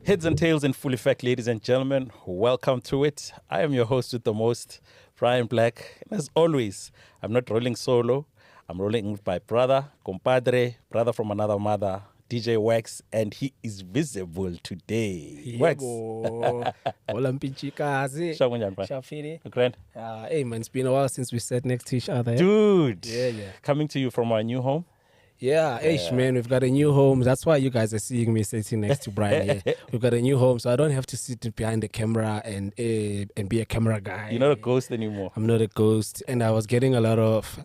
Heads and tails in full effect, ladies and gentlemen. Welcome to it. I am your host with the most, Brian Black. And as always, I'm not rolling solo. I'm rolling with my brother, compadre, brother from another mother, DJ Wax, and he is visible today. Wax. Hola mpichikazi. Shafiri. Grand. Hey man, it's been a while since we sat next to each other. Dude. Yeah. Coming to you from our new home. Yeah, man, we've got a new home. That's why you guys are seeing me sitting next to Brian here. We've got a new home, so I don't have to sit behind the camera and be a camera guy. You're not a ghost anymore. I'm not a ghost, and I was getting a lot of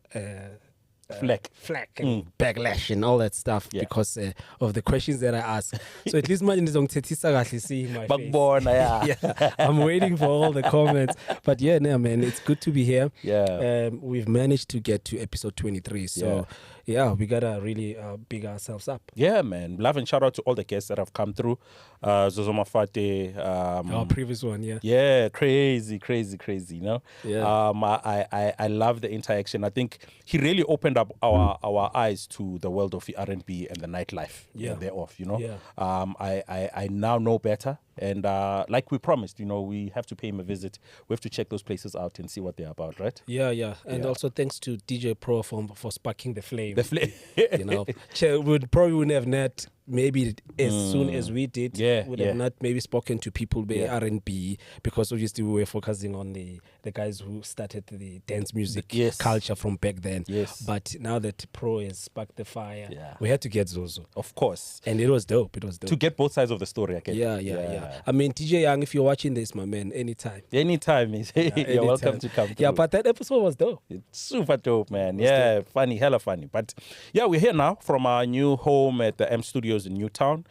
flack and backlash and all that stuff because of the questions that I ask. So at least my see my face. Yeah, I'm waiting for all the comments. But yeah, no, man, it's good to be here. Yeah, we've managed to get to episode 23. So yeah, we gotta really big ourselves up. Yeah, man. Love and shout out to all the guests that have come through. Zozo Mafate. Our previous one, Yeah, crazy. You know. Yeah. I love the interaction. I think he really opened up our eyes to the world of the R&B and the nightlife. Thereof. You know. Yeah. I now know better. And like we promised, you know, we have to pay him a visit. We have to check those places out and see what they're about, right? Yeah. And also thanks to DJ Pro for sparking the flame. The flame. You know, wouldn't have met maybe as soon as we did. Would have not maybe spoken to people by R&B because obviously we were focusing on the guys who started the dance music culture from back then. Yes. But now that Pro has sparked the fire, we had to get Zozo. Of course. And it was dope. To get both sides of the story again. Yeah. I mean, DJ Young, if you're watching this, my man, anytime. You're welcome to come through. Yeah, but that episode was dope. It's super dope, man. Dope. Funny, hella funny. But yeah, we're here now from our new home at the M Studios in Newtown.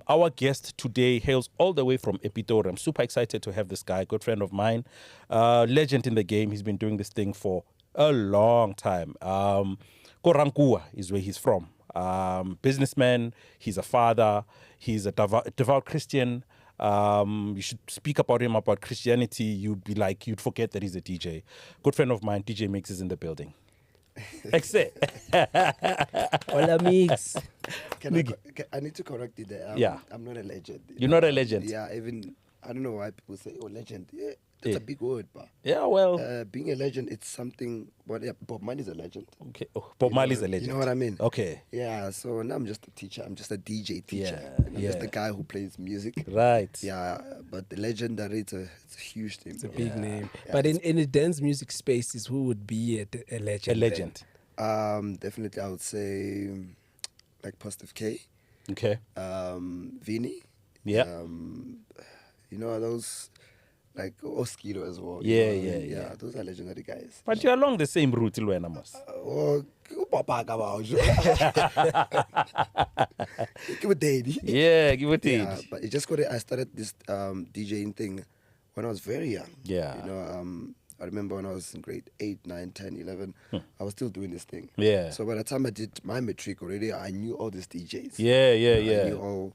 Our guest today hails all the way from Pretoria. I'm super excited to have this guy, good friend of mine, legend in the game. He's been doing this thing for a long time. Rankuwa is where he's from. Businessman, he's a father, he's a devout Christian. You should speak about him, about Christianity. You'd forget that he's a DJ. Good friend of mine, DJ Miggs, is in the building. Hola, Miggs. I need to correct you there. I'm not a legend. You're not a legend? Yeah, even, I don't know why people say, legend. Yeah, that's a big word, but being a legend, it's something, Bob Marley's a legend. Okay, Bob Marley's a legend. You know what I mean? Okay. Yeah, so now I'm just a teacher. I'm just a DJ teacher. I'm just a guy who plays music. Right. Yeah, but the legendary, it's a huge thing. It's a big name. Yeah, but in the dance music spaces, who would be a legend? A legend. Definitely, I would say like Positive K. Okay. Vinny. Yeah. You know, those like Oskido as well. Yeah. Those are legendary guys. But you're along the same route, Luena Mas. Give a daddy. Yeah, give a daddy. Yeah, but it just I started this DJing thing when I was very young. Yeah. You know, I remember when I was in grade 8, 9, 10, 11, I was still doing this thing. Yeah. So by the time I did my matric already, I knew all these DJs. Yeah. I knew all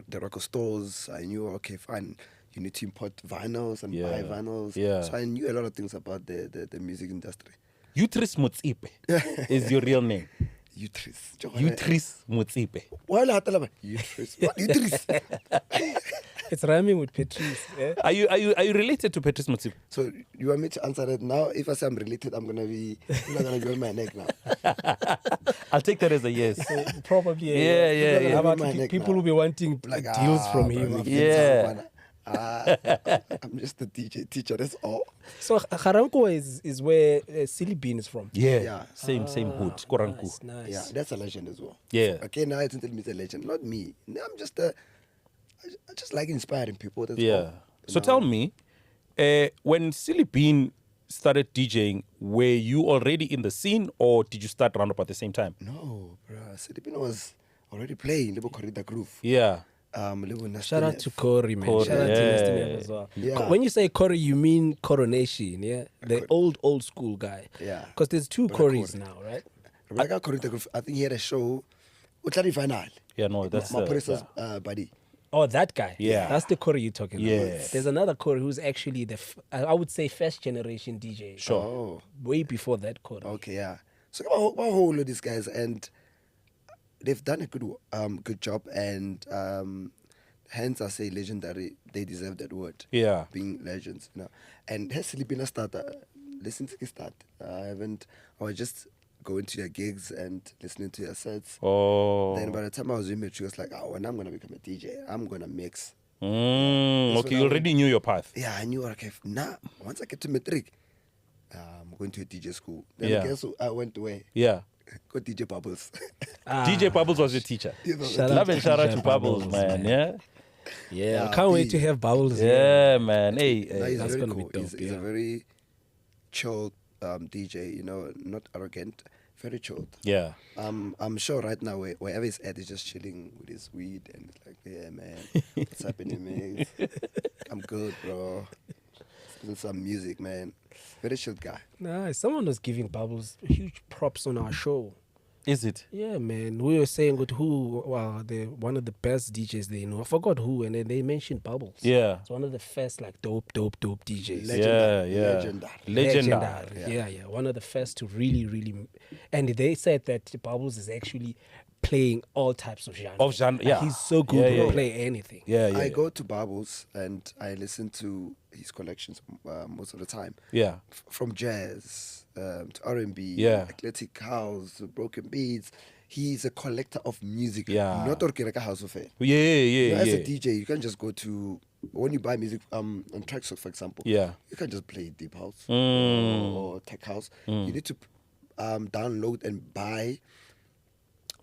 the record stores. I knew, okay, fine, you need to import vinyls and buy vinyls. Yeah. So I knew a lot of things about the music industry. Utris Mutsipe is your real name. Utris Mutsipe. Why not? Utris. It's rhyming with Patrice. Yeah? Are you related to Patrice Mutsipe? So you want me to answer it now? If I say I'm related, I'm not gonna be on my neck now. I'll take that as a yes. So probably. Yeah. How about people will be wanting deals from him? I'm just a DJ teacher, that's all. So Rankuwa is where Silly Bean is from. Yeah. Same hood. Koranku. Nice. Yeah, that's a legend as well. Yeah. So, okay, now it's a legend, not me. I'm just I just like inspiring people. That's all. So tell me, when Silly Bean started DJing, were you already in the scene or did you start around about the same time? No, bro. Silly Bean was already playing Little Corrida Groove. Yeah. Shout out to Corey, man. Shout out to Nastee Nev as well. Yeah. When you say Corey, you mean Coronation, yeah? The old school guy. Yeah. Because there's two Corys now, right? I think he had a show. Final. Yeah, no, that's buddy. Oh, that guy. Yeah. That's the Corey you're talking about. Yes. There's another Corey who's actually I would say first generation DJ. Sure. Oh. Way before that Corey. Okay, yeah. So what whole of these guys, and they've done a good job, and hence I say legendary. They deserve that word. Yeah. Being legends, you know. And has been a starter. Listen to the start. I was just going to your gigs and listening to your sets. Oh. Then by the time I was with she was like, when I'm gonna become a DJ, I'm gonna mix. Okay, you already knew your path. Yeah, I knew. Okay, once I get to matric, I'm going to a DJ school. Then guess who I went to where? Yeah. Got DJ Bubbles. DJ Bubbles was your teacher. Love and shout out to Bubbles, man. Yeah. I can't wait to have Bubbles. Yeah, man. Hey, he's that's very gonna cool. be dope. He's a very chill DJ. You know, not arrogant. Very chilled. Yeah. I'm sure right now wherever he's at, he's just chilling with his weed and it's like, yeah, man, what's happening, man? I'm good, bro. Listen to some music, man. Very chilled guy. Nice. Someone was giving Bubbles huge props on our show. Is it? Yeah, man. We were saying with who, one of the best DJs they know. I forgot who, and then they mentioned Bubbles. Yeah. It's one of the first dope DJs. Legendary. Yeah. One of the first to really, and they said that Bubbles is actually playing all types of genres. Yeah. He's so good to play anything. I go to Bubbles and I listen to his collections most of the time. Yeah. From jazz to R&B, eclectic house, broken beats. He's a collector of music. Yeah. Not like a house of fair. As a DJ, you can't just go to, when you buy music on Traxsource, for example, you can't just play deep house or tech house. You need to download and buy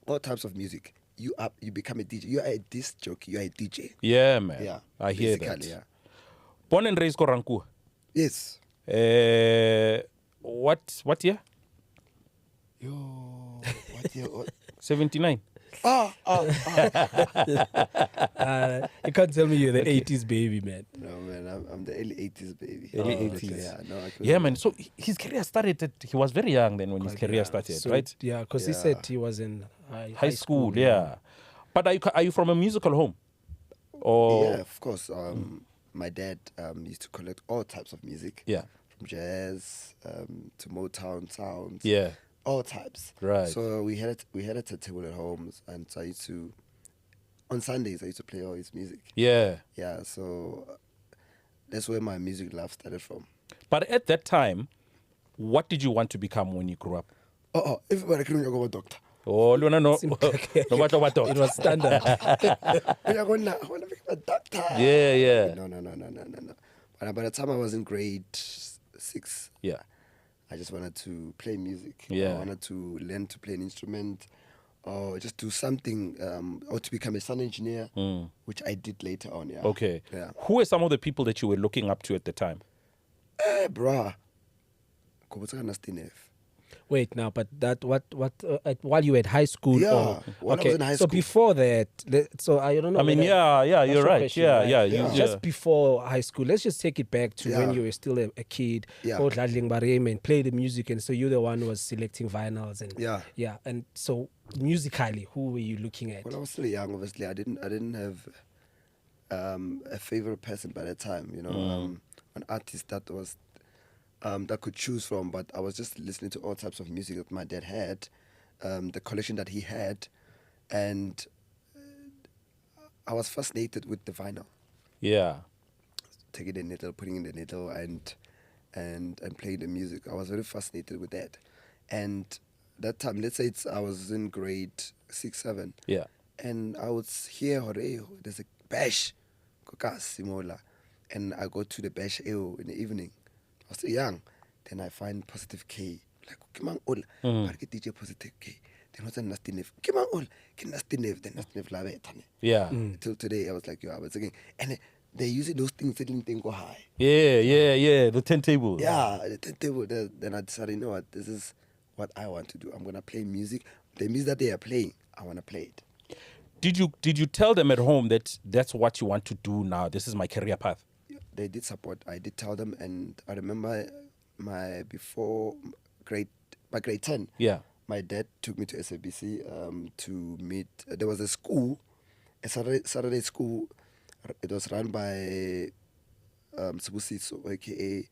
all types of music. You become a DJ. You are a disc jockey. You are a DJ. Yeah, man. Yeah. I hear that. Yeah. Born and raised Rankuwa. Yes. What year? What year? 79. You can't tell me you're the 80s baby, man. No, man, I'm the early 80s baby. Early 80s. Yeah, no, yeah, man. So his career started he was very young then when his career started, so, right? Yeah, because he said he was in high school. Yeah. But are you from a musical home? Or? Yeah, of course. My dad used to collect all types of music. Yeah. From jazz to Motown sounds. Yeah. All types. Right. So we had a table at home, and so I used to, on Sundays, I used to play all his music. Yeah. Yeah, so that's where my music love started from. But at that time, what did you want to become when you grew up? Everybody couldn't go a doctor. Oh, no. No, it was standard. I want to become a doctor. Yeah. No. But by the time I was in grade 6, I just wanted to play music. Yeah. I wanted to learn to play an instrument or just do something or to become a sound engineer, which I did later on. Yeah. Okay. Yeah. Who were some of the people that you were looking up to at the time? Bruh. Nastee Nev. Wait, now, but that while you were at high school? Yeah, when I was in high so school. Before that, so I don't know. I mean, you're right. Question, Yeah. Just before high school, let's just take it back to when you were still a kid. Yeah. And play the music, and so you're the one who was selecting vinyls and yeah. And so musically, who were you looking at? When I was still young, obviously, I didn't have a favorite person by that time. You know, an artist that was. That could choose from, but I was just listening to all types of music that my dad had, the collection that he had, and I was fascinated with the vinyl. Yeah. Taking the needle, putting in the needle, and playing the music. I was very fascinated with that. And that time, let's say I was in grade 6, 7. Yeah. And I would hear, there's a bash, and I go to the bash in the evening. I was still young. Then I find Positive K. Like, come on, I get DJ Positive K. Then what's a Nastee Nev? Come on, get Nastee Nev. Then Nastee Nev lave it. Yeah. Till today, I was like, I was again. And they're using those things that didn't go high. Yeah. The turntable. Yeah, the turntable. Then I decided, you know what? This is what I want to do. I'm going to play music. The music that they are playing, I want to play it. Did you tell them at home that that's what you want to do now? This is my career path? They did support. I did tell them, and I remember my grade 10. Yeah. my dad took me to SABC to meet. There was a school, a Saturday school. It was run by Sibusiso, aka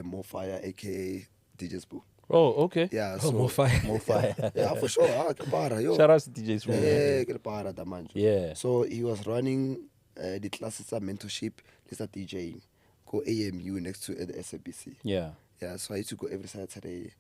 Mofire, aka DJ Spoo. Oh, okay. Yeah, Oh, so Mofire. yeah, for sure. Shout out to DJ Spoo. Yeah. So he was running the classes of mentorship, this is DJing, go AMU next to the SABC. Yeah. Yeah, so I used to go every Saturday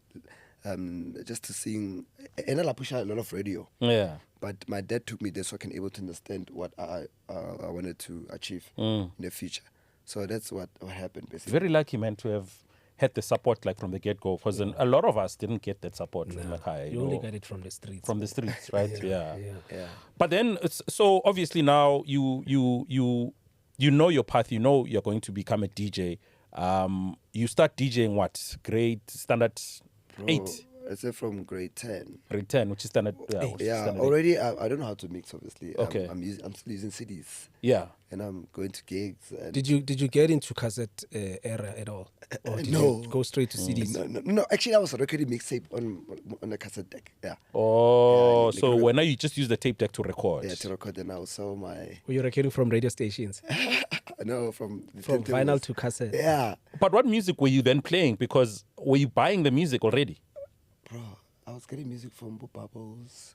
just to sing. And I push out a lot of radio. Yeah. But my dad took me there so I can able to understand what I wanted to achieve in the future. So that's what happened, basically. Very lucky, man, to have had the support like from the get-go, because a lot of us didn't get that support from the high. You only got it from the streets. From the streets, right? Yeah. But then, so obviously now you know your path. You know you're going to become a DJ. You start DJing what? Grade standard 8? I'd say from grade 10. Grade 10, which is standard. Standard already. I don't know how to mix, obviously. Okay. I'm still using CDs. Yeah. And I'm going to gigs. And Did you get into cassette era at all? Or did no. you go straight to CDs? No. Actually, I was recording mixtape on a cassette deck. Yeah. Oh, so when you just use the tape deck to record? Yeah, to record. And I also my. Were you recording from radio stations? No, from vinyl to cassette. Yeah. But what music were you then playing? Because were you buying the music already? Bro, I was getting music from Bubbles.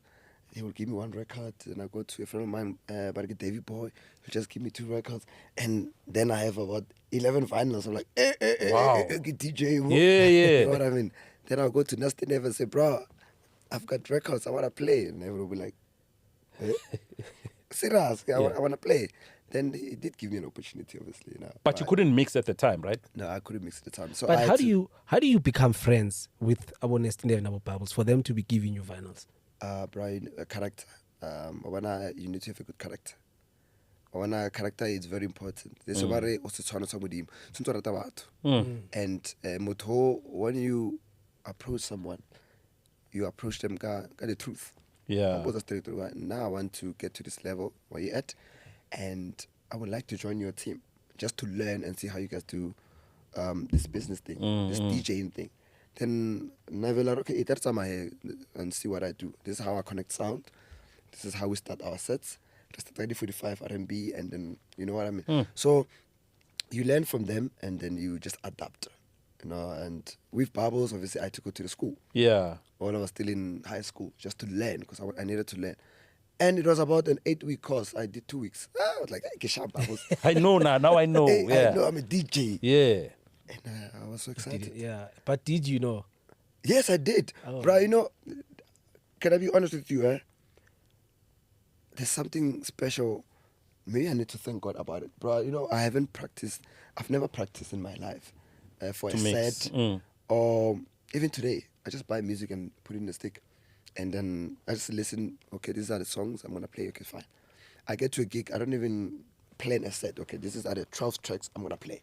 He would give me one record, and I go to a friend of mine, Davy Boy, who just give me 2 records, and then I have about 11 vinyls. I'm like, wow. DJ. Yeah. You know what I mean? Then I'll go to Nastee Nev and say, bro, I've got records, I want to play. And everyone will be like, serious, I want to play. Then he did give me an opportunity, obviously. But you couldn't mix at the time, right? No, I couldn't mix at the time. So but how do you become friends with Nastee Nev and Abo Bubbles for them to be giving you vinyls? Brian, a character. You need to have a good character. When a character is very important. There's somebody also trying to with him. And when you approach someone, you approach them got the truth. Yeah. Now I want to get to this level where you're at, and I would like to join your team just to learn and see how you guys do this business thing, this DJing thing. Then I will like, okay, that's my head and see what I do. This is how I connect sound. This is how we start our sets. Just 45 R&B, and then you know what I mean. So you learn from them, and then you just adapt. And with Bubbles, obviously, I had to go to the school. Yeah. When I was still in high school, just to learn, because I needed to learn. And it was about an 8-week course. I did 2 weeks. I was like, hey, Bubbles. I know now. Now I know. Hey, yeah. I know I'm a DJ. Yeah. And I was so excited. But did you know? Yes, I did. Oh. Bro, can I be honest with you? There's something special. Maybe I need to thank God about it. Bro, I haven't practiced. I've never practiced in my life for a set. Or even today, I just buy music and put it in the stick. And then I just listen. Okay, these are the songs I'm going to play. Okay, fine. I get to a gig. I don't even plan a set. Okay, this is the 12 tracks I'm going to play.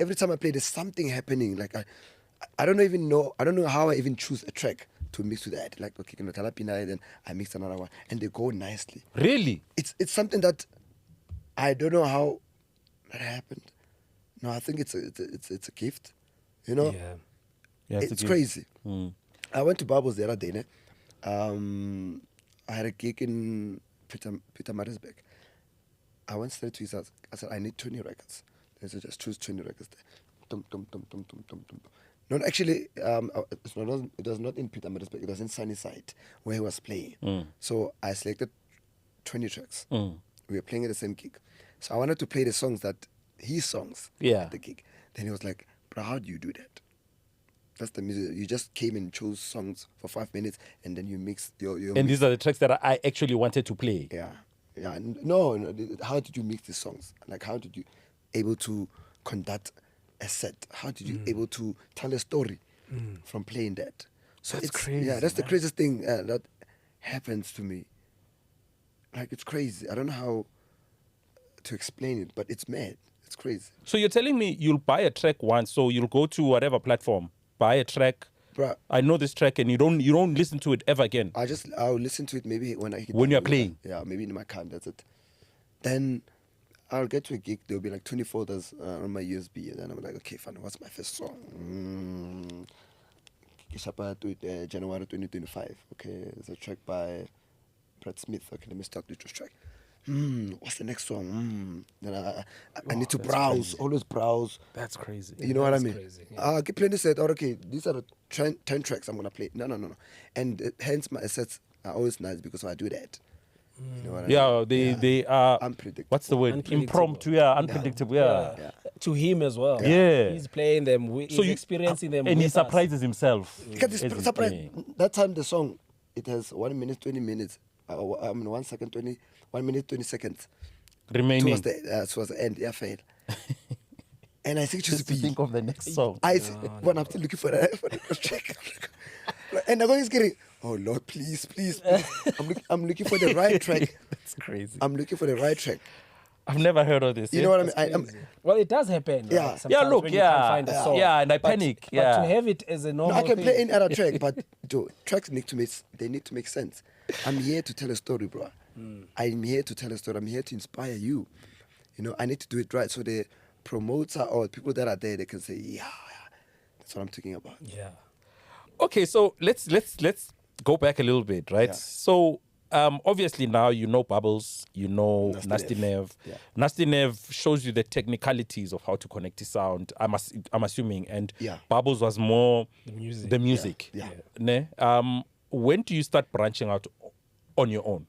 Every time I play, there's something happening. Like I don't even know. I don't know how I even choose a track to mix with that. Like, okay, then I mix another one, and they go nicely. Really? It's something that I don't know how that happened. No, I think it's a gift. Yeah. It's crazy. I went to Bubbles the other day. I had a gig in Pietermaritzburg. I went straight to his house. I said, I need 20 records. They said, just choose 20 records there. No, actually, it was not in Pietermaritzburg. It was in Sunnyside where he was playing. So I selected 20 tracks. We were playing at the same gig. So I wanted to play the songs his songs at the gig. Then he was like, bro, how do you do that? That's the music. You just came and chose songs for 5 minutes, and then you mix your and these are the tracks that I actually wanted to play. Yeah. No. How did you mix these songs? Like, how did you able to conduct a set? How did you able to tell a story from playing that? So that's crazy. Yeah, that's the craziest thing that happens to me. Like, it's crazy. I don't know how to explain it, but it's mad. It's crazy. So you're telling me you'll buy a track once, so you'll go to whatever platform, buy a track. Bruh, I know this track, and you don't listen to it ever again. I'll listen to it maybe when you're playing. Yeah, maybe in my car. That's it. Then I'll get to a gig. There'll be like 20 folders on my USB, and then I'm like, okay, fine. What's my first song? January 2025. Okay, there's a track by Brad Smith. Okay, let me start with this track. What's the next song? Then I need to browse, crazy. always browse. That's crazy. You know what I mean? Crazy, yeah. Keep playing this set. Okay, these are the 10 tracks I'm gonna play. No. And hence my sets are always nice because I do that. You know what I mean? They are unpredictable. What's the word? Unpredictable. Impromptu, unpredictable, yeah. To him as well. Yeah. He's playing them. He's experiencing them. And he with us. surprises himself. Because as it's he's surprise. playing. That time the song, it has 1 minute 20 minutes. 1 second 20. 1 minute 20 seconds. Remaining. Towards the end, fail. And I think Just to think of the next song. I'm still looking for the track. And the guy is getting, oh Lord, please. I'm looking for the right track. That's crazy. I'm looking for the right track. I've never heard of this. You know what I mean? Well, it does happen. Yeah. Right? Sometimes Look, when you can't find a song. Yeah, and I panic. But to have it as a normal I can thing. play any other track, but tracks need to make sense. I'm here to tell a story, bro. I'm here to tell a story. I'm here to inspire you. You know, I need to do it right. So the promoter or people that are there, they can say, yeah, that's what I'm talking about. Yeah. Okay, so let's go back a little bit, right? Yeah. So obviously now you know Bubbles, you know Nastee Nev. Yeah. Nastee Nev shows you the technicalities of how to connect the sound. I'm assuming, and Yeah. Bubbles was more The music. Yeah. Ne? When do you start branching out on your own?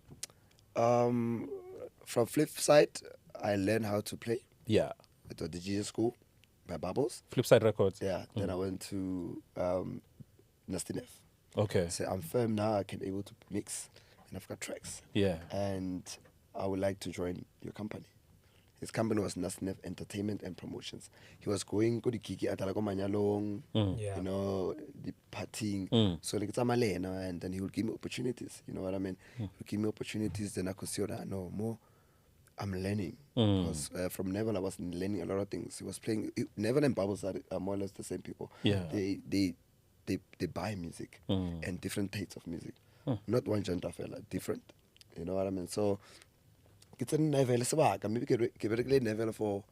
From flip side, I learned how to play Yeah. at the DJ school by Bubbles. Flipside Records. Yeah. Then I went to Nastee Nev. Okay. So I'm firm now. I can able to mix, and I've got tracks. Yeah. And I would like to join your company. His company was Nastee Nev Entertainment and Promotions. He was going go the kiki at Manyalong, Yeah. you know, the partying. So like it's a Malay, and then he would give me opportunities. You know what I mean? He would give me opportunities. Then I could see that more. I'm learning because from Neville I was learning a lot of things. He was playing. Neville and Bubbles are more or less the same people. Yeah. They buy music and different tastes of music. Not one genre fella, different. You know what I mean? So it's a Neville sebaka. Maybe give it Neville for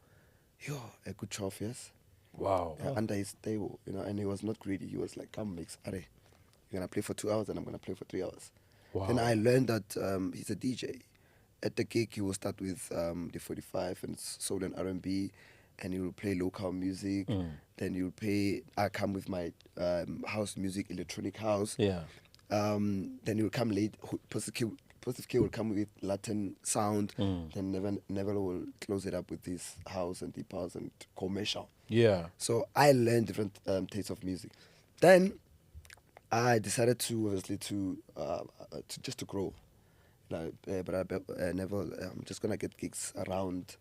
a good 12 years. Wow. Under his table, you know, and he was not greedy. He was like, come mix, are you're gonna play for 2 hours and I'm gonna play for 3 hours. Wow. Then I learned that he's a DJ. At the gig, he will start with the 45 and soul and R&B, and he will play local music. Then he will play. I come with my house music, electronic house. Yeah. Then he will come late. Positive K will come with Latin sound. Then Never will close it up with this house and deep house and commercial. Yeah. So I learned different tastes of music. Then I decided to obviously to just to grow. But I never. I'm just gonna get gigs around.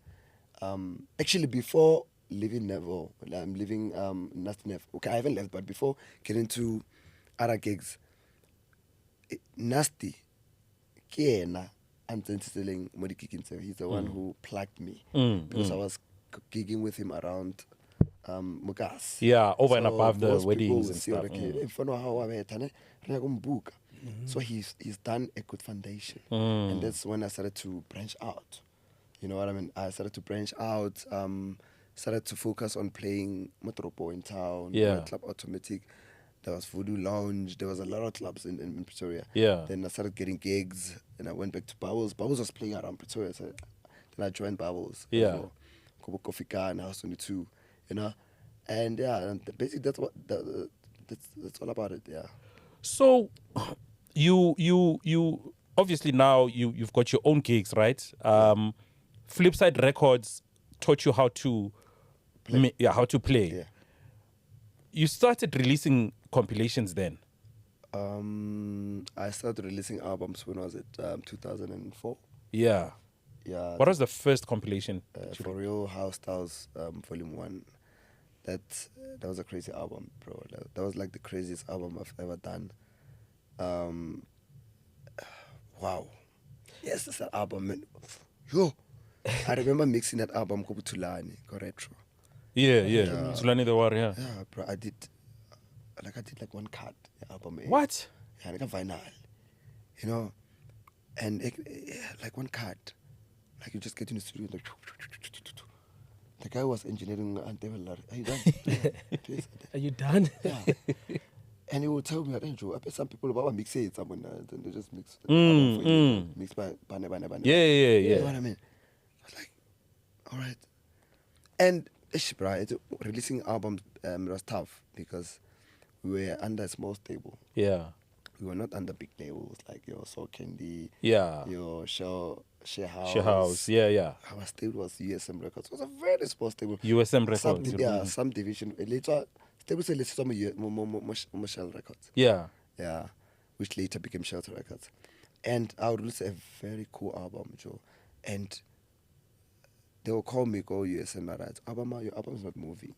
Actually, before leaving Neville, I'm leaving Nastee Nev. Okay, I haven't left, but before getting to other gigs, Nastee, Kiena, and selling Modi Kikinse. He's the one who plugged me because I was gigging with him around Mugas. Yeah, over and above the most weddings and people stuff. will see, if you know how I so he's done a good foundation, and that's when I started to branch out. You know what I mean? I started to branch out, started to focus on playing Motropo in town, Club Automatic. There was Voodoo Lounge. There was a lot of clubs in Pretoria. Yeah. Then I started getting gigs, and I went back to Bubbles. Bubbles was playing around Pretoria, so then I joined Bubbles. Yeah. Kobo Kofika and House 22, you know, and and basically that's all about it. Yeah. So, you obviously now you've got your own gigs, right? Flipside Records taught you how to play. How to play. Yeah. You started releasing compilations then. I started releasing albums when I was at 2004. Yeah. Yeah. What was the first compilation? FoReal HertzNTales Volume 1. That was a crazy album, bro. That was like the craziest album I've ever done. Wow. Yes, that's that album, man. Yo. I remember mixing that album called Tulani, Retro. Yeah. Zulani the Warrior. Yeah, bro. I did like one cut album. What? Yeah, like a vinyl. You know, and like one cut. Like you just get in the studio like. The guy was engineering and they were like, are you done? Are you done? Yeah. And he would tell me, I bet some people about mix it, someone, and they just mix mix by bane. Yeah. You know what I mean? I was like, all right. And releasing albums was tough because we were under a small stable. Yeah. We were not under big labels like your Soul Candy, Yeah. your Share House. Share House, yeah. Our stable was USM Records. It was a very small stable. USM Records. Some division. Later, stable said let's Shell Records. Yeah. Yeah, which later became Shelter Records. And I would release a very cool album, Joe. And they will call me, go USM, right? Your album is not moving.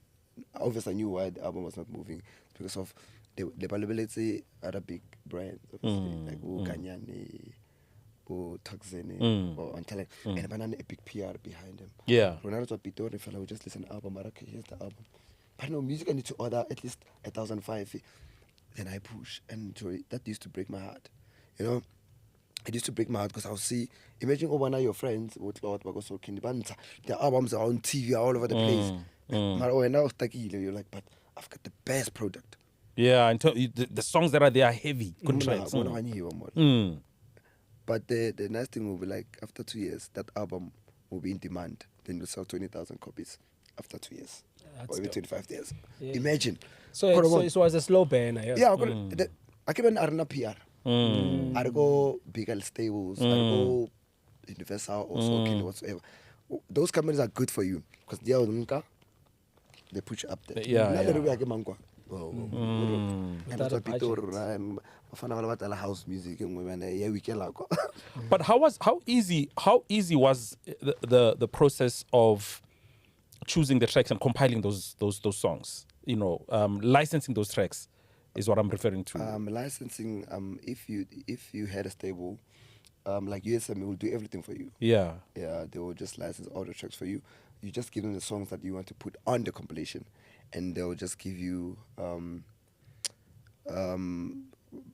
Obviously, I knew why the album was not moving. It's because of the availability at a big brands, obviously, like Kanyani, Toxin, or Antele, and Banana, a big PR behind them. Yeah. Ronaldo Pretoria, fella, we just listen to the album, okay, here's the album. But no, music I need to order at least 1,500. Then I push, and that used to break my heart. You know, it used to break my heart because I'll see, imagine one of your friends, their albums are on TV all over the place. But now you're like, but I've got the best product. Yeah, and the songs that are there are heavy. Contracts. But the nice thing will be like, after 2 years, that album will be in demand. Then you'll sell 20,000 copies after 2 years. Or even 25 years. Yeah. Imagine. So it was a slow burn. Yeah, I keep an arena PR. I go bigger stables, I go Universal or Soul whatsoever. Those companies are good for you because they put you up there. House music But how easy was the process of choosing the tracks and compiling those songs? You know, licensing those tracks is what I'm referring to. Licensing, if you had a stable, like USM will do everything for you. Yeah. Yeah, they will just license all the tracks for you. You just give them the songs that you want to put on the compilation, and they'll just give you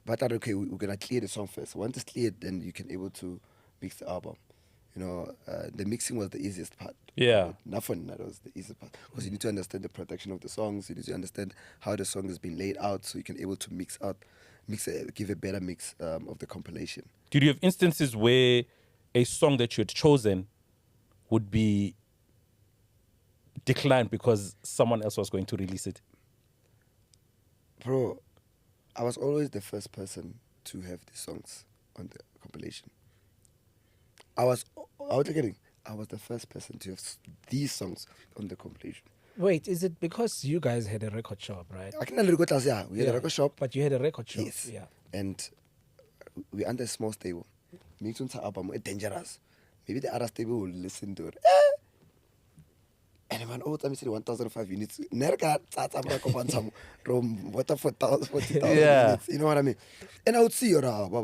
but okay, we're gonna clear the song first. Once it's cleared, then you can able to mix the album. You know, the mixing was the easiest part. Yeah. Nothing, that was the easiest part. Because you need to understand the production of the songs. You need to understand how the song has been laid out so you can able to give a better mix of the compilation. Did you have instances where a song that you had chosen would be declined because someone else was going to release it? Bro, I was always the first person to have the songs on the compilation. I was the first person to have these songs on the compilation. Wait, is it because you guys had a record shop, right? I can't record us, yeah. We had a record shop. But you had a record shop. Yes. Yeah. And we're under a small stable. Mixing to album, it's dangerous. Maybe the other stable will listen to it. And when time you say 1,005 units, units, you know what I mean? And I would see you know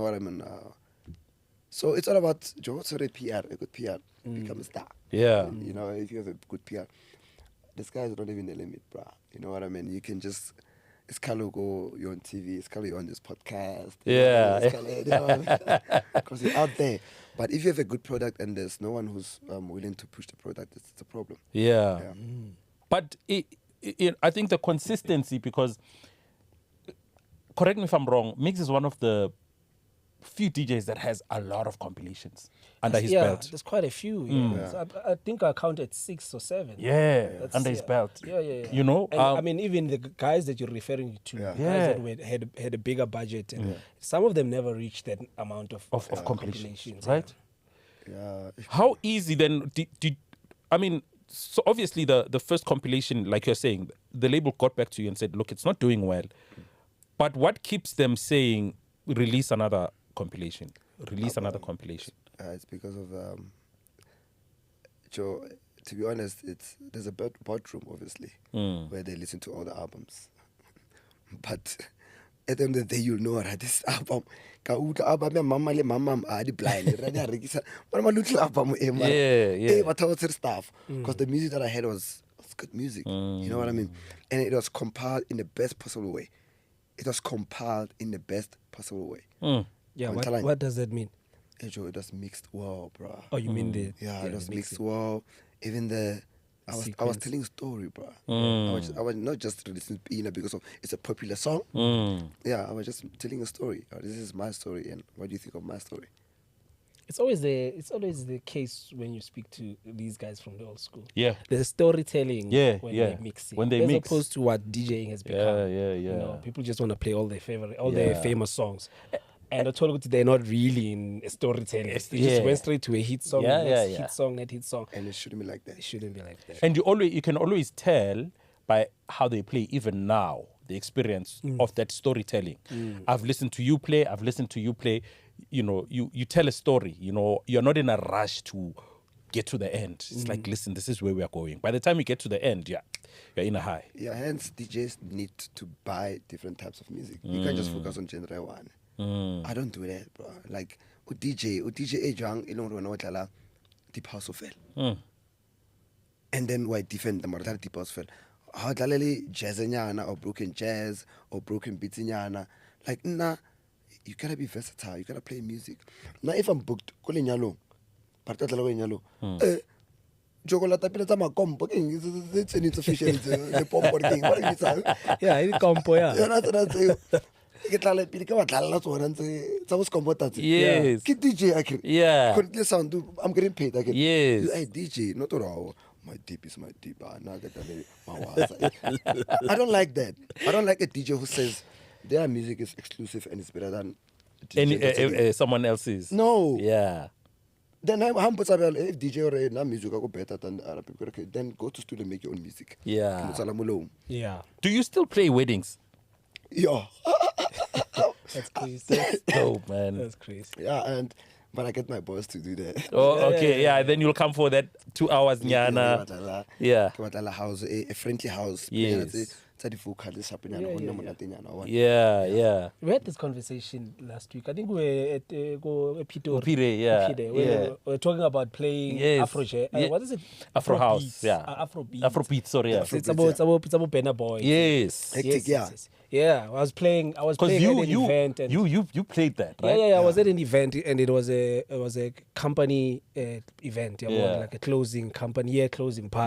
what I mean? So it's all about PR, a good PR becomes a star. Yeah. You know, if you have a good PR, the sky is not even the limit, bruh. You know what I mean? You can just, it's Carlo go, you're on TV, it's Carlo, you're on this podcast. Yeah. Because you're out there. But if you have a good product and there's no one who's willing to push the product, it's a problem. Yeah. But I think the consistency, because, correct me if I'm wrong, Miggs is one of the few DJs that has a lot of compilations under his belt. There's quite a few. Yeah. So I think I counted 6 or 7. Yeah, under his belt. Yeah. You know, and, I mean, even the guys that you're referring to, guys that had a bigger budget, and some of them never reached that amount of compilations, right? Yeah. How easy then did I mean? So obviously the first compilation, like you're saying, the label got back to you and said, "Look, it's not doing well." But what keeps them saying, "Release another compilation, another compilation"? It's because of Joe. To be honest, there's a boardroom obviously where they listen to all the albums, but at the end of the day, you'll know that this album, blind. Stuff because the music that I had was good music. You know what I mean? And it was compiled in the best possible way. Yeah, what does that mean? It was mixed well, bro. Oh, you mean the... Yeah, it was mixed well. Even the I was telling a story, bro. I was not just releasing Pina because of it's a popular song. Yeah, I was just telling a story. This is my story, and what do you think of my story? It's always the case when you speak to these guys from the old school. Yeah. The storytelling when they mix it. When they mix. As opposed to what DJing has become. Yeah. You know, people just want to play all their famous songs. And I told you they're not really in storytelling. They just went straight to a hit song, hit song. And it shouldn't be like that. It shouldn't be like that. And you can always tell by how they play, even now, the experience of that storytelling. I've listened to you play. You know, you tell a story. You know, you're not in a rush to get to the end. It's like, listen, this is where we are going. By the time you get to the end, you're in a high. Yeah, hence DJs need to buy different types of music. You can't just focus on genre one. I don't do that, bro. Like DJ Ejang, you deep house of fell. And then why defend the mortal deep house fell? How jazz or broken jazz or broken beats like nah, you gotta be versatile, you gotta play music. Now if I'm booked, chocolate pila tsa makompo ke it's insufficient the pompo thing what is it yeah it compo yeah ke tla le pele ke ba tlalla tsona tse tsa go skomota tse yes ke DJ akere yeah currently sound I'm getting paid akere yes you DJ not raw my deep is my deep I don't like that. I don't like a DJ who says their music is exclusive and it's better than someone else's. No. Yeah. Then I'm if DJ or na music go better than other people, okay, then go to studio and make your own music. Yeah. Yeah. Do you still play weddings? Yeah. That's crazy. That's dope, man. That's crazy. Yeah, but I get my boss to do that. Oh, okay. Yeah, then you'll come for that 2 hours, nyana. Yeah. A friendly house. Yes. Yeah. We had this conversation last week. I think we were at Pretoria. We were talking about playing Afro. What is it? Afro house. Beats. Yeah. Afro beats. Afro beats. Sorry. Yeah. It's about Benna Boy. Yes. Yes. Yeah, I was playing at an event. And you played that, right? Yeah. I was at an event, and it was a company event. Like a closing party.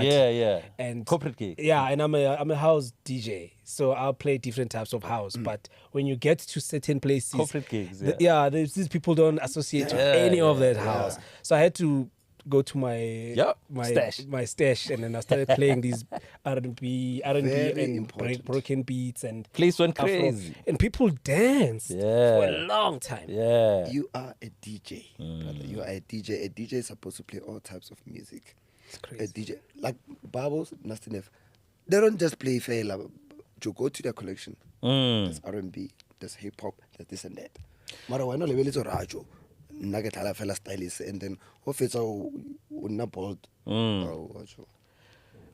Yeah. And corporate gig. Yeah, and I'm a house DJ, so I'll play different types of house. But when you get to certain places, corporate gigs. These people don't associate with any of that house. So I had to go to my stash, and then I started playing these R&B and broken beats, and place went Afro, crazy, and people danced for a long time. Yeah, you are a DJ. You are a DJ. A DJ is supposed to play all types of music. It's crazy. A DJ like Babos, Nastee Nev, they don't just play fair. You go to their collection. There's R&B, there's hip hop, there's this and that. Mara why not level is radio. Nugget hala fella stylist, and then what it's una bold.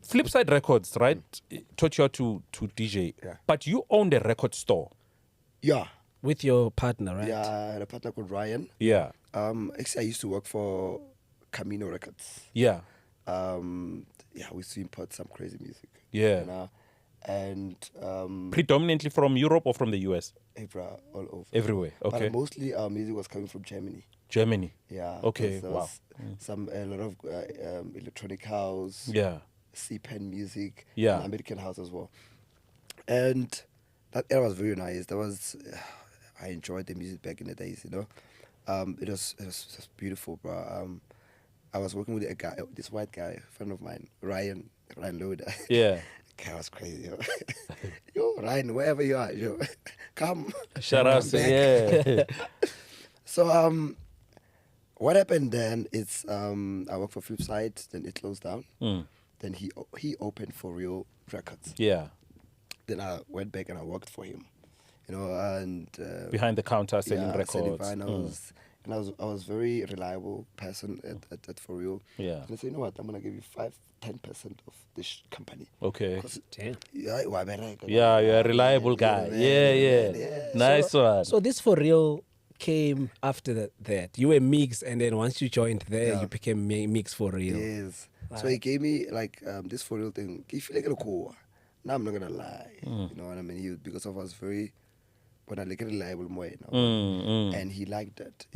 Flipside Records, right? Taught you how to DJ, but you owned a record store. Yeah, with your partner, right? Yeah, I had a partner called Ryan. Yeah. Actually, I used to work for Camino Records. Yeah. We used to import some crazy music. Yeah. You know? And predominantly from Europe or from the US? All over. Everywhere. Okay. But mostly our music was coming from Germany. Germany. Yeah. Okay. Wow. A lot of electronic house. Yeah. C-pen music. Yeah. And American house as well. And that era was very nice. I enjoyed the music back in the days. You know, it was beautiful, bro. I was working with a guy, this white guy, a friend of mine, Ryan Loader. Yeah. Guy was crazy, yo. Yo, Ryan, wherever you are, yo, come. Shout out to yeah. So what happened then is I worked for Flipside, then it closed down. Then he opened FoReal Records. Yeah. Then I went back and I worked for him, you know, and behind the counter selling records. I was very reliable person at FoReal. Yeah. And I said, you know what, I'm gonna give you 5-10% of this company. Okay. Damn. Yeah, you're a reliable guy. Yeah. Nice one. So this FoReal came after that. You were Miggs, and then once you joined there, you became Miggs FoReal. Yes. Right. So he gave me like this FoReal thing. If you like it cool, now I'm not gonna lie. You know what I mean? Because I was very. But I like a reliable way, you know? And he liked that.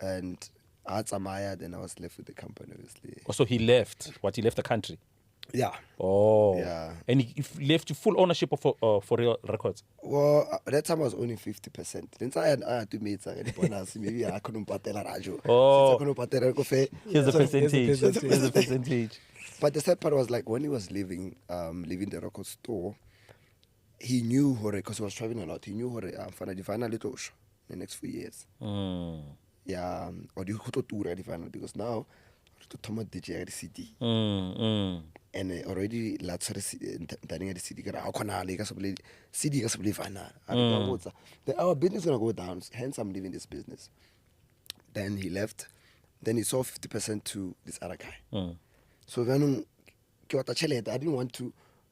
And Amaya, then I was left with the company, obviously. Oh, so he left. What, he left the country? Yeah. Oh. Yeah. And he left you full ownership of FoReal Records? Well, at that time I was only 50%. Then I had to meet the bonus. Maybe I couldn't patela Rajo. Oh. Since I couldn't patela coffee. Here's the percentage. Here's the percentage. But the sad part was like when he was leaving the record store, he knew Hore, because he was traveling a lot, he knew Hore, I'm finally little the next few years. Yeah, or the Huto tour final, because now to Thomas DJ the CD. And already lots of dining at the CD. CD our business gonna go down, hence I'm leaving this business. Then he left. Then he sold 50% to this other guy. So then I didn't want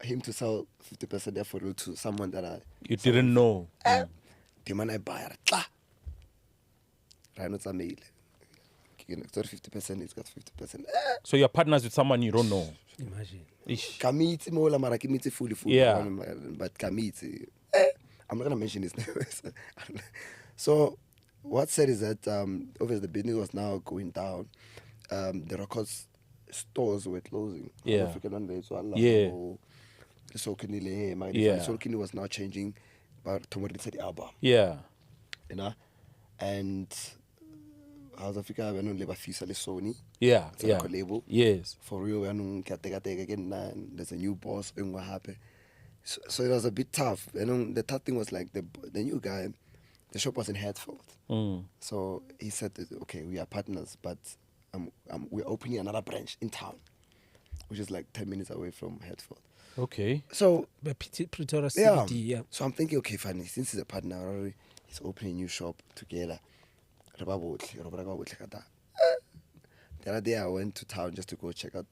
him to sell 50% therefore to someone that you didn't know. The man I buy Rhino's a mail. 50%, he's got 50%. So you're partners with someone you don't know. Imagine. Kamiti mola mara kimiti fully. Yeah. But Kamiti, I'm not gonna mention his name. So what's said is that obviously the business was now going down. The records stores were closing. Yeah. Yeah. So Kini was now changing, but Tomori said the album. Yeah. You know, and South Africa we don't label Fisa le Sony. Yeah. It's a Yeah. record label. Yes. FoReal we don't again. There's a new boss and what happened. So it was a bit tough. The tough thing was like the new guy, the shop was in Hertford. So he said, okay, we are partners, but we're opening another branch in town, which is like 10 minutes away from Hertford. Okay. So Pretoria CBD, yeah. So I'm thinking, okay, fine. Since he's a partner already, he's opening a new shop together. The other day I went to town just to go check out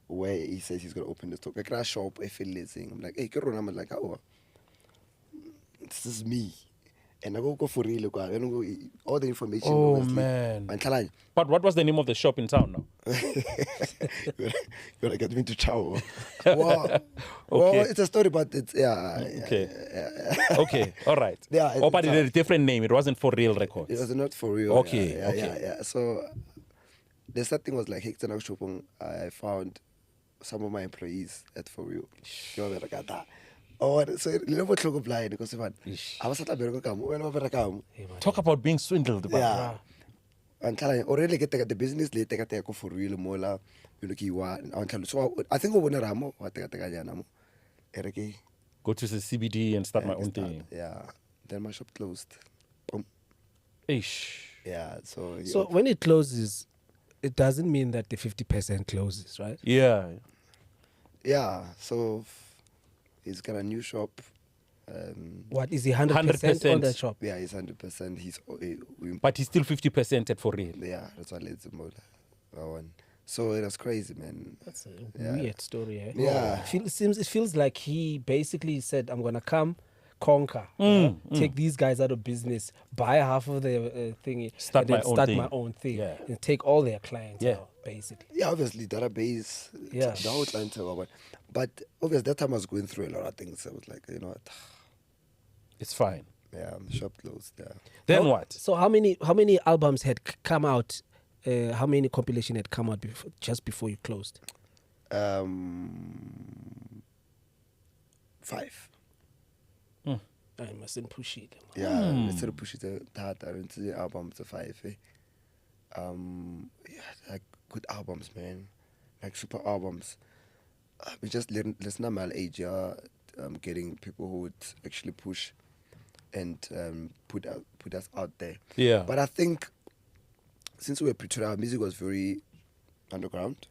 where he says he's going to open the store. Like, shop, I'm like, hey, I'm like, oh, this is me. And I go FoReal, I don't go all the information. Oh, obviously. man. But what was the name of the shop in town now? You're gonna get me to chow. Well, it's a story, but it's Okay. Okay. All right. Yeah. But it had a different name. It wasn't FoReal Records. It was not FoReal. Okay. Yeah. So the sad thing was like, I found some of my employees at FoReal. Oh, so you know what look blind because I was at a Talk about being swindled. Yeah. And telling already get the business later get the FoReal mola. You look so I think over Ramo, what Go to the CBD and start my own thing. Yeah. Then my shop closed. Ish. Yeah. So when it closes, it doesn't mean that the 50% closes, right? Yeah. Yeah. So he's got a new shop. What is he 100% on that shop? Yeah, he's 100%. But he's still 50% at FoReal. Yeah, that's what leads him one. So it was crazy, man. That's a weird story, eh? Yeah. It feels like he basically said, I'm gonna come, conquer, take these guys out of business, buy half of the thingy, start my own thing, yeah. and take all their clients out, basically. Yeah, obviously database, the whole clientele. But obviously that time I was going through a lot of things. I was like, you know what? It's fine. Yeah, shop closed. Yeah. Then what? So how many albums had come out? How many compilation had come out just before you closed? 5. I mustn't push it. Yeah, instead of push it into the album to 5. Like good albums, man. Like super albums. We just listen to my age, getting people who would actually push and put us out there. Yeah. But I think since we were Pretoria, our music was very underground.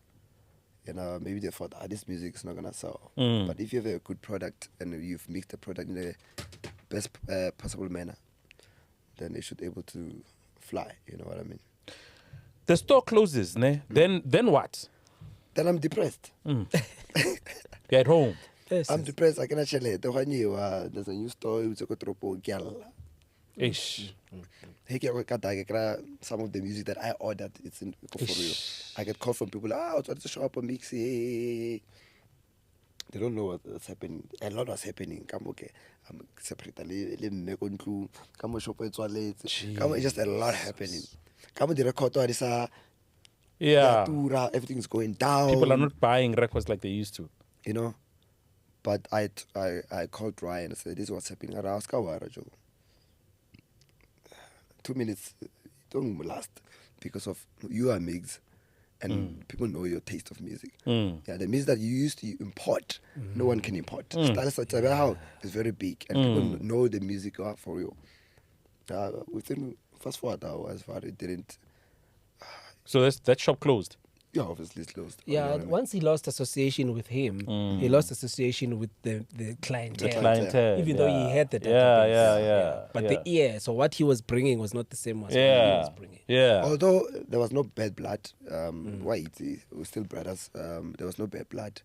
Maybe they thought, this music is not gonna sell. But if you have a good product and you've mixed the product in the best possible manner, then it should be able to fly. You know what I mean? The store closes, ne? Then what? Then I'm depressed. You're at home. Yes, I'm depressed. I can actually. There's a new store. It's a Kotropo Gyal. Ish. Some of the music that I ordered, it's in FoReal. I get calls from people. What's the shop on mix? They don't know what's happening. A lot was happening. Come okay, I'm separate. Come shop it's just a lot happening. Come the record everything's going down. People are not buying records like they used to. You know. But I called Ryan and said, this is what's happening. 2 minutes don't last because of you are Miggs and people know your taste of music. Yeah, the music that you used to import, no one can import. How is very big and people know the music for real. Within fast forward hours, it didn't. So that shop closed. Yeah, obviously it's closed. Yeah, once he lost association with him, he lost association with the clientele. Even though he had the database. But the ear, so what he was bringing was not the same as what he was bringing. Yeah. Although there was no bad blood, we were still brothers. There was no bad blood.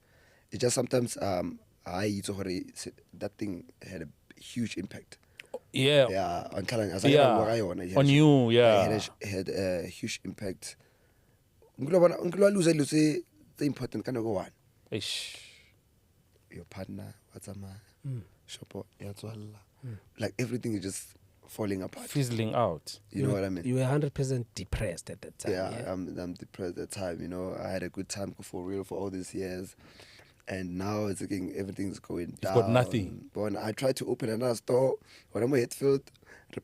It's just sometimes that thing had a huge impact. Yeah. Yeah, on you, yeah. It had a huge impact. The important kind of one. Your partner, what's a man? Shop, like everything is just falling apart, fizzling out. You know what I mean? You were 100% depressed at that time. Yeah, I'm depressed at that time. You know, I had a good time for real for all these years, and now it's looking everything's going down. You've got nothing. But when I tried to open another store, when I'm at Heathfield,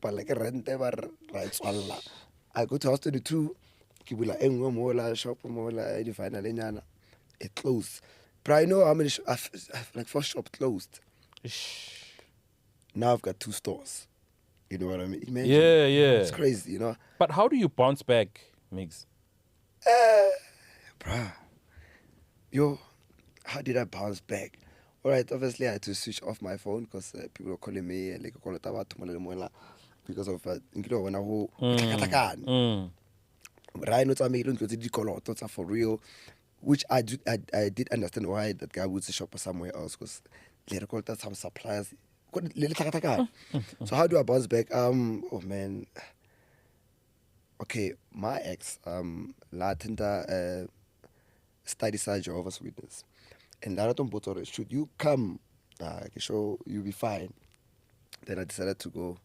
like a rent, I go to House 22. Shop it closed. But I know how many like 4 shops closed. Now I've got 2 stores. You know what I mean? Imagine. Yeah. It's crazy, you know. But how do you bounce back, Miggs? How did I bounce back? All right, obviously I had to switch off my phone because people were calling me because of Ryan for real, which I did understand why that guy would shop somewhere else because they called that some suppliers. So how do I bounce back? Oh man. Okay, my ex study side Jehovah's Witness, and that should you come, show you'll be fine. Then I decided to go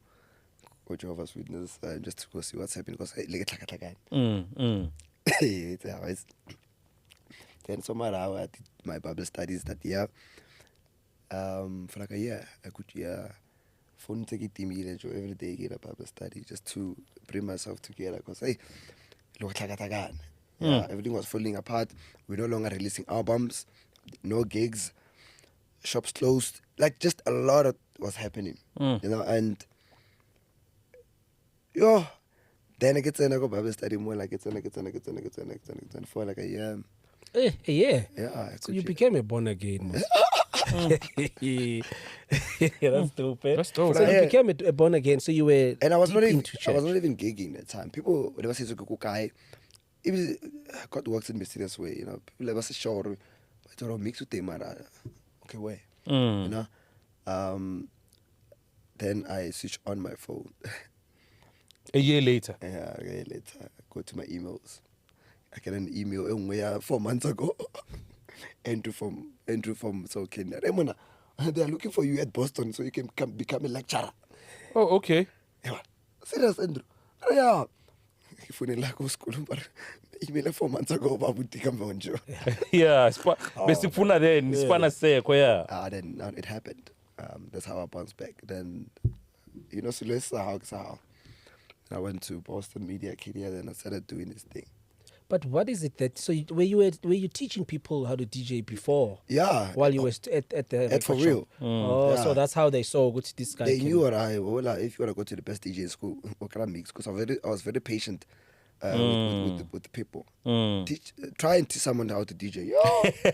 Jehovah's Witness just to go see what's happening because then somewhere I did my Bible studies that year. For like a year, I could phone take it every day get a Bible study just to bring myself together because everything was falling apart. We're no longer releasing albums, no gigs, shops closed, like just a lot of was happening, you know, and then I get to go Bible study more like it's for like a year. Yeah. So you became a born again. That's stupid. That's dope. So you became a born again. So you were and I was not even gigging that time. People would never say to go guy. Even God works in a mysterious way, you know. People never say sure, but I don't mix with them. Okay, way, you know. Then I switch on my phone. A year later. Yeah, a year later. I go to my emails. I get an email 4 months ago. Andrew from so Kenya. They are looking for you at Boston so you can become a lecturer. Oh, okay. Yeah, serious, Andrew. Yeah. If we like school, but email 4 months ago, yeah, then it happened. That's how I bounced back. Then, you know, how I went to Boston Media Academy, then I started doing this thing. But what is it that were you teaching people how to DJ before? Yeah. While you were at FoReal. Oh, yeah. So that's how they saw this guy. They knew what if you want to go to the best DJ school, what can I mix? Because I was very patient with the people. Try and teach someone how to DJ.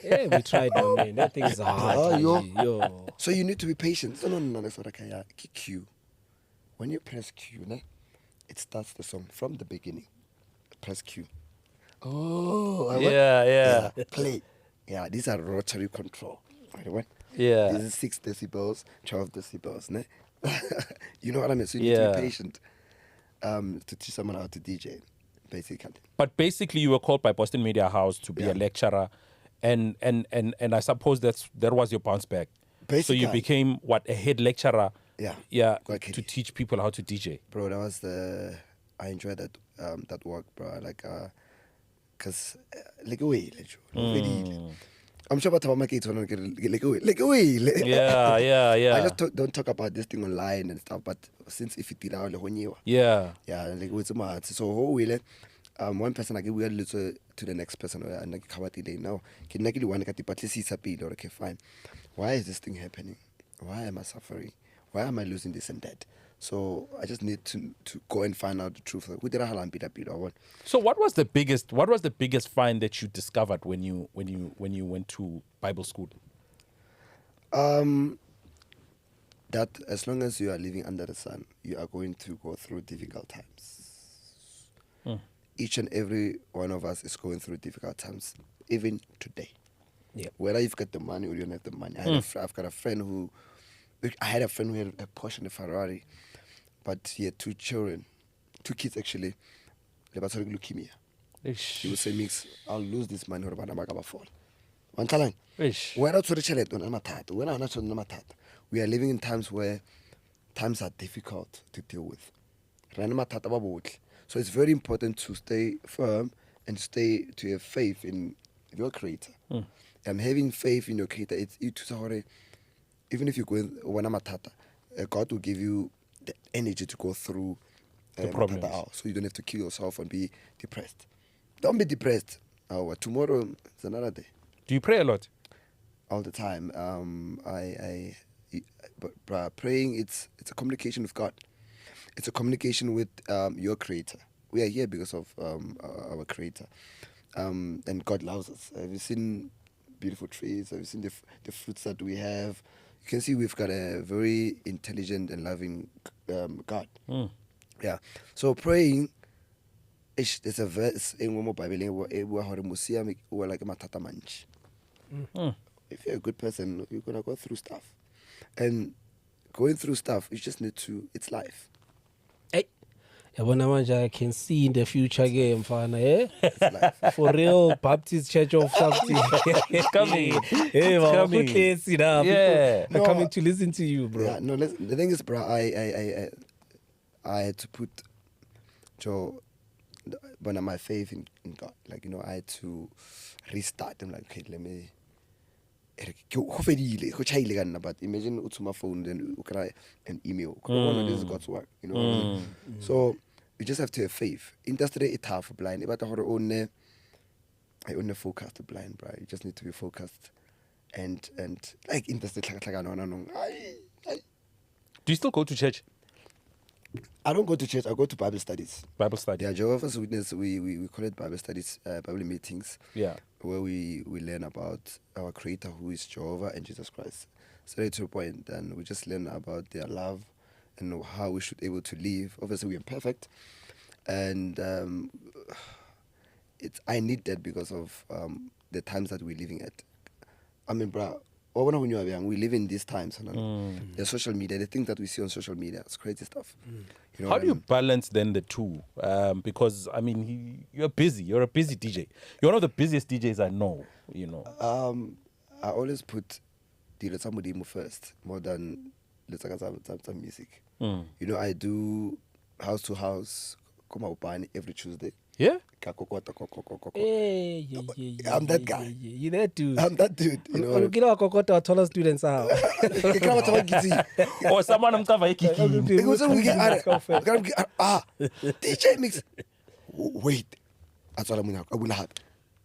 Yeah, we tried, man. That thing is hard. Yo. So you need to be patient. No. That's what I can. Q. When you press Q, it starts the song from the beginning. Press Q. Oh, yeah. Play. Yeah, these are rotary control. Yeah. This is 6 decibels, 12 decibels. Ne? You know what I mean? So you need to be patient to teach someone how to DJ, basically. But basically, you were called by Boston Media House to be a lecturer and I suppose that was your bounce back. Basically. So you became what, a head lecturer? Yeah, to teach people how to DJ. Bro, that was I enjoyed that work, bro. Like, cause like away, I'm sure about my kids want to get like away. Yeah. I just don't talk about this thing online and stuff, but since if it did out yeah, like with some art. So one person I give we to the next person and like cover today now. Can like one get but let's see okay, fine. Why is this thing happening? Why am I suffering? Why am I losing this and that? So I just need to go and find out the truth. So what was the biggest find that you discovered when you went to Bible school? That as long as you are living under the sun, you are going to go through difficult times. Each and every one of us is going through difficult times, even today. Yeah. Whether you've got the money or you don't have the money. I've got a friend who had a Porsche and a Ferrari, but he had 2 kids actually. They were leukemia. He would say, Mix, I'll lose this money or I'm fall. One time, we are living in times where times are difficult to deal with. So it's very important to stay firm and to have faith in your Creator. Having faith in your Creator, even if you go in God will give you the energy to go through the problems, so you don't have to kill yourself and be depressed. Don't be depressed. Tomorrow is another day. Do you pray a lot? All the time. But praying, it's a communication with God. It's a communication with your Creator. We are here because of our Creator, and God loves us. Have you seen beautiful trees? Have you seen the fruits that we have? You can see we've got a very intelligent and loving God. Yeah. So praying, there's a verse in one Bible like if you're a good person, you're gonna go through stuff, and going through stuff, you just need to. It's life. Hey, I can see in the future game, eh? FoReal Baptist Church of something. It's coming. Hey, it's coming. Yeah, I'm coming to listen to you, bro. Yeah, no. The thing is, bro, I had to put my faith in God. Like, I had to restart. I'm like, okay, let me. But imagine my phone, then you can an email. This is God's work, what I mean? So you just have to have faith. Industry is tough blind, but I only focus to blind, bro. You just need to be focused, and like industry. Do you still go to church? I don't go to church. I go to Bible studies. Bible studies. Yeah, Jehovah's Witness. We call it Bible studies, Bible meetings. Yeah, where we learn about our Creator, who is Jehovah, and Jesus Christ. Straight to the point, and we just learn about their love and how we should be able to live. Obviously, we are perfect, and I need that because of the times that we're living at. I mean, bro. When you are young, we live in these times. The social media, the things that we see on social media, it's crazy stuff. How do you balance then the two? Because I mean, you're busy. You're a busy DJ. You're one of the busiest DJs I know. I always put the somebody first more than some music. I do house to house, come out every Tuesday. Yeah? Hey, I'm that guy. You that dude. I'm that dude. You know, our taller students are. Or someone I'm cover DJ Miggs. Wait. That's what I'm gonna have.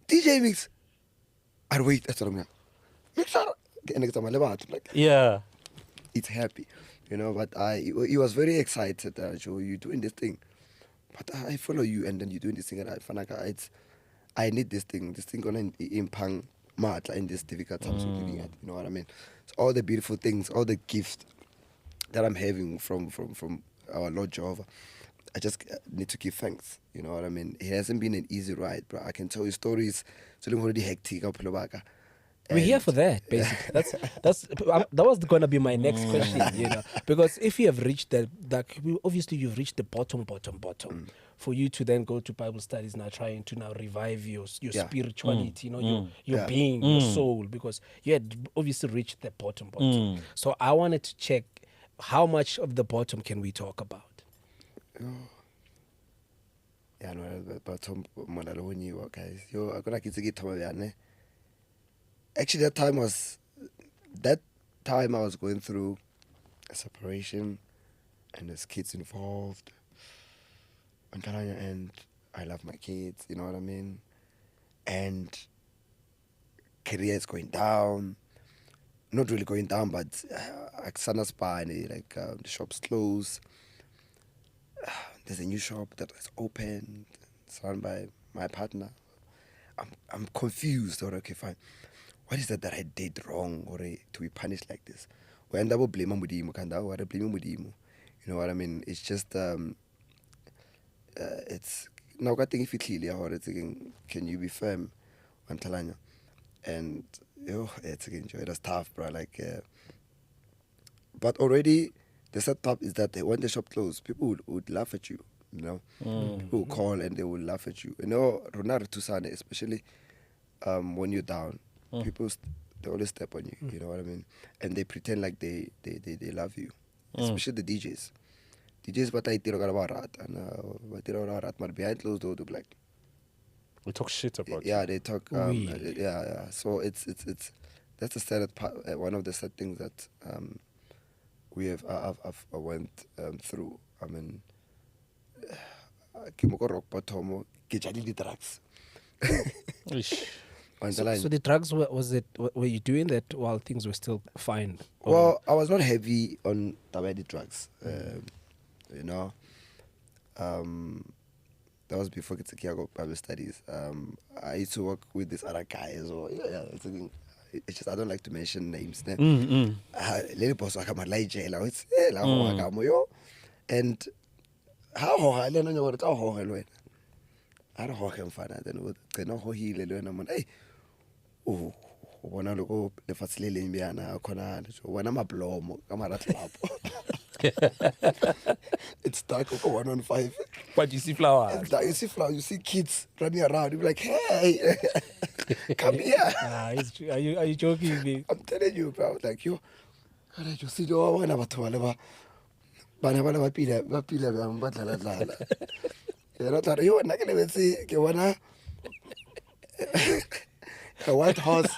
DJ Miggs. And wait, that's what I'm gonna. Yeah. It's happy. But he was very excited that Joe, you doing this thing. But I follow you, and then you're doing this thing, and I need this thing gonna impang matla in this difficult times we're living at. You know what I mean? So all the beautiful things, all the gifts that I'm having from our Lord Jehovah, I just need to give thanks. You know what I mean? It hasn't been an easy ride, bro. I can tell you stories. So already hectic. We're here for that, basically. That was gonna be my next question, because if you have reached obviously you've reached the bottom, for you to then go to Bible studies now, trying to now revive your spirituality, your being, your soul, because you had obviously reached the bottom. So I wanted to check how much of the bottom can we talk about? Yeah, no, bottom guys. I'm gonna get actually that time I was going through a separation and there's kids involved. And I love my kids, you know what I mean? And career is going down. Not really going down, but Aksana Spine, the shop's closed. There's a new shop that is open. It's run by my partner. I'm confused. Or okay, fine. What is that I did wrong or to be punished like this? We end up blaming Mudimu, you know what I mean? It's just it's now I think if you clearly or it's again, can you be firm on Talanya? And it's again it was tough, bro. But already the setup is that when the shop closed, people would laugh at you, People will call and they will laugh at you. Ronaldo Tusane, especially when you're down. People they always step on you, you know what I mean? And they pretend like they love you, especially the DJs. DJs, but I tell about rat and but behind closed doors, they'll be like, we talk shit about. Yeah, they talk. Yeah. So it's that's the sad part. One of the sad things that I've went through. I mean, rock bottom, get drugs. So the drugs, were you doing that while things were still fine? Well, I was not heavy on the drugs, that was before Kitsakiago Bible Studies. I used to work with these other guys, or it's just I don't like to mention names. Lady boss and how I don't know what it's all I don't know him then they know how he and hey. Oh, bona loko lefatshe le leng bjana khona wena mablomo ka maratlapo. It's dark over 115. But you see flowers. You see flowers. You see kids running around. You be like, hey, come here. Are you joking me? I'm telling you, bro. Like you see the one about to bana pila batla. You know that you not gonna see ke wana a white horse.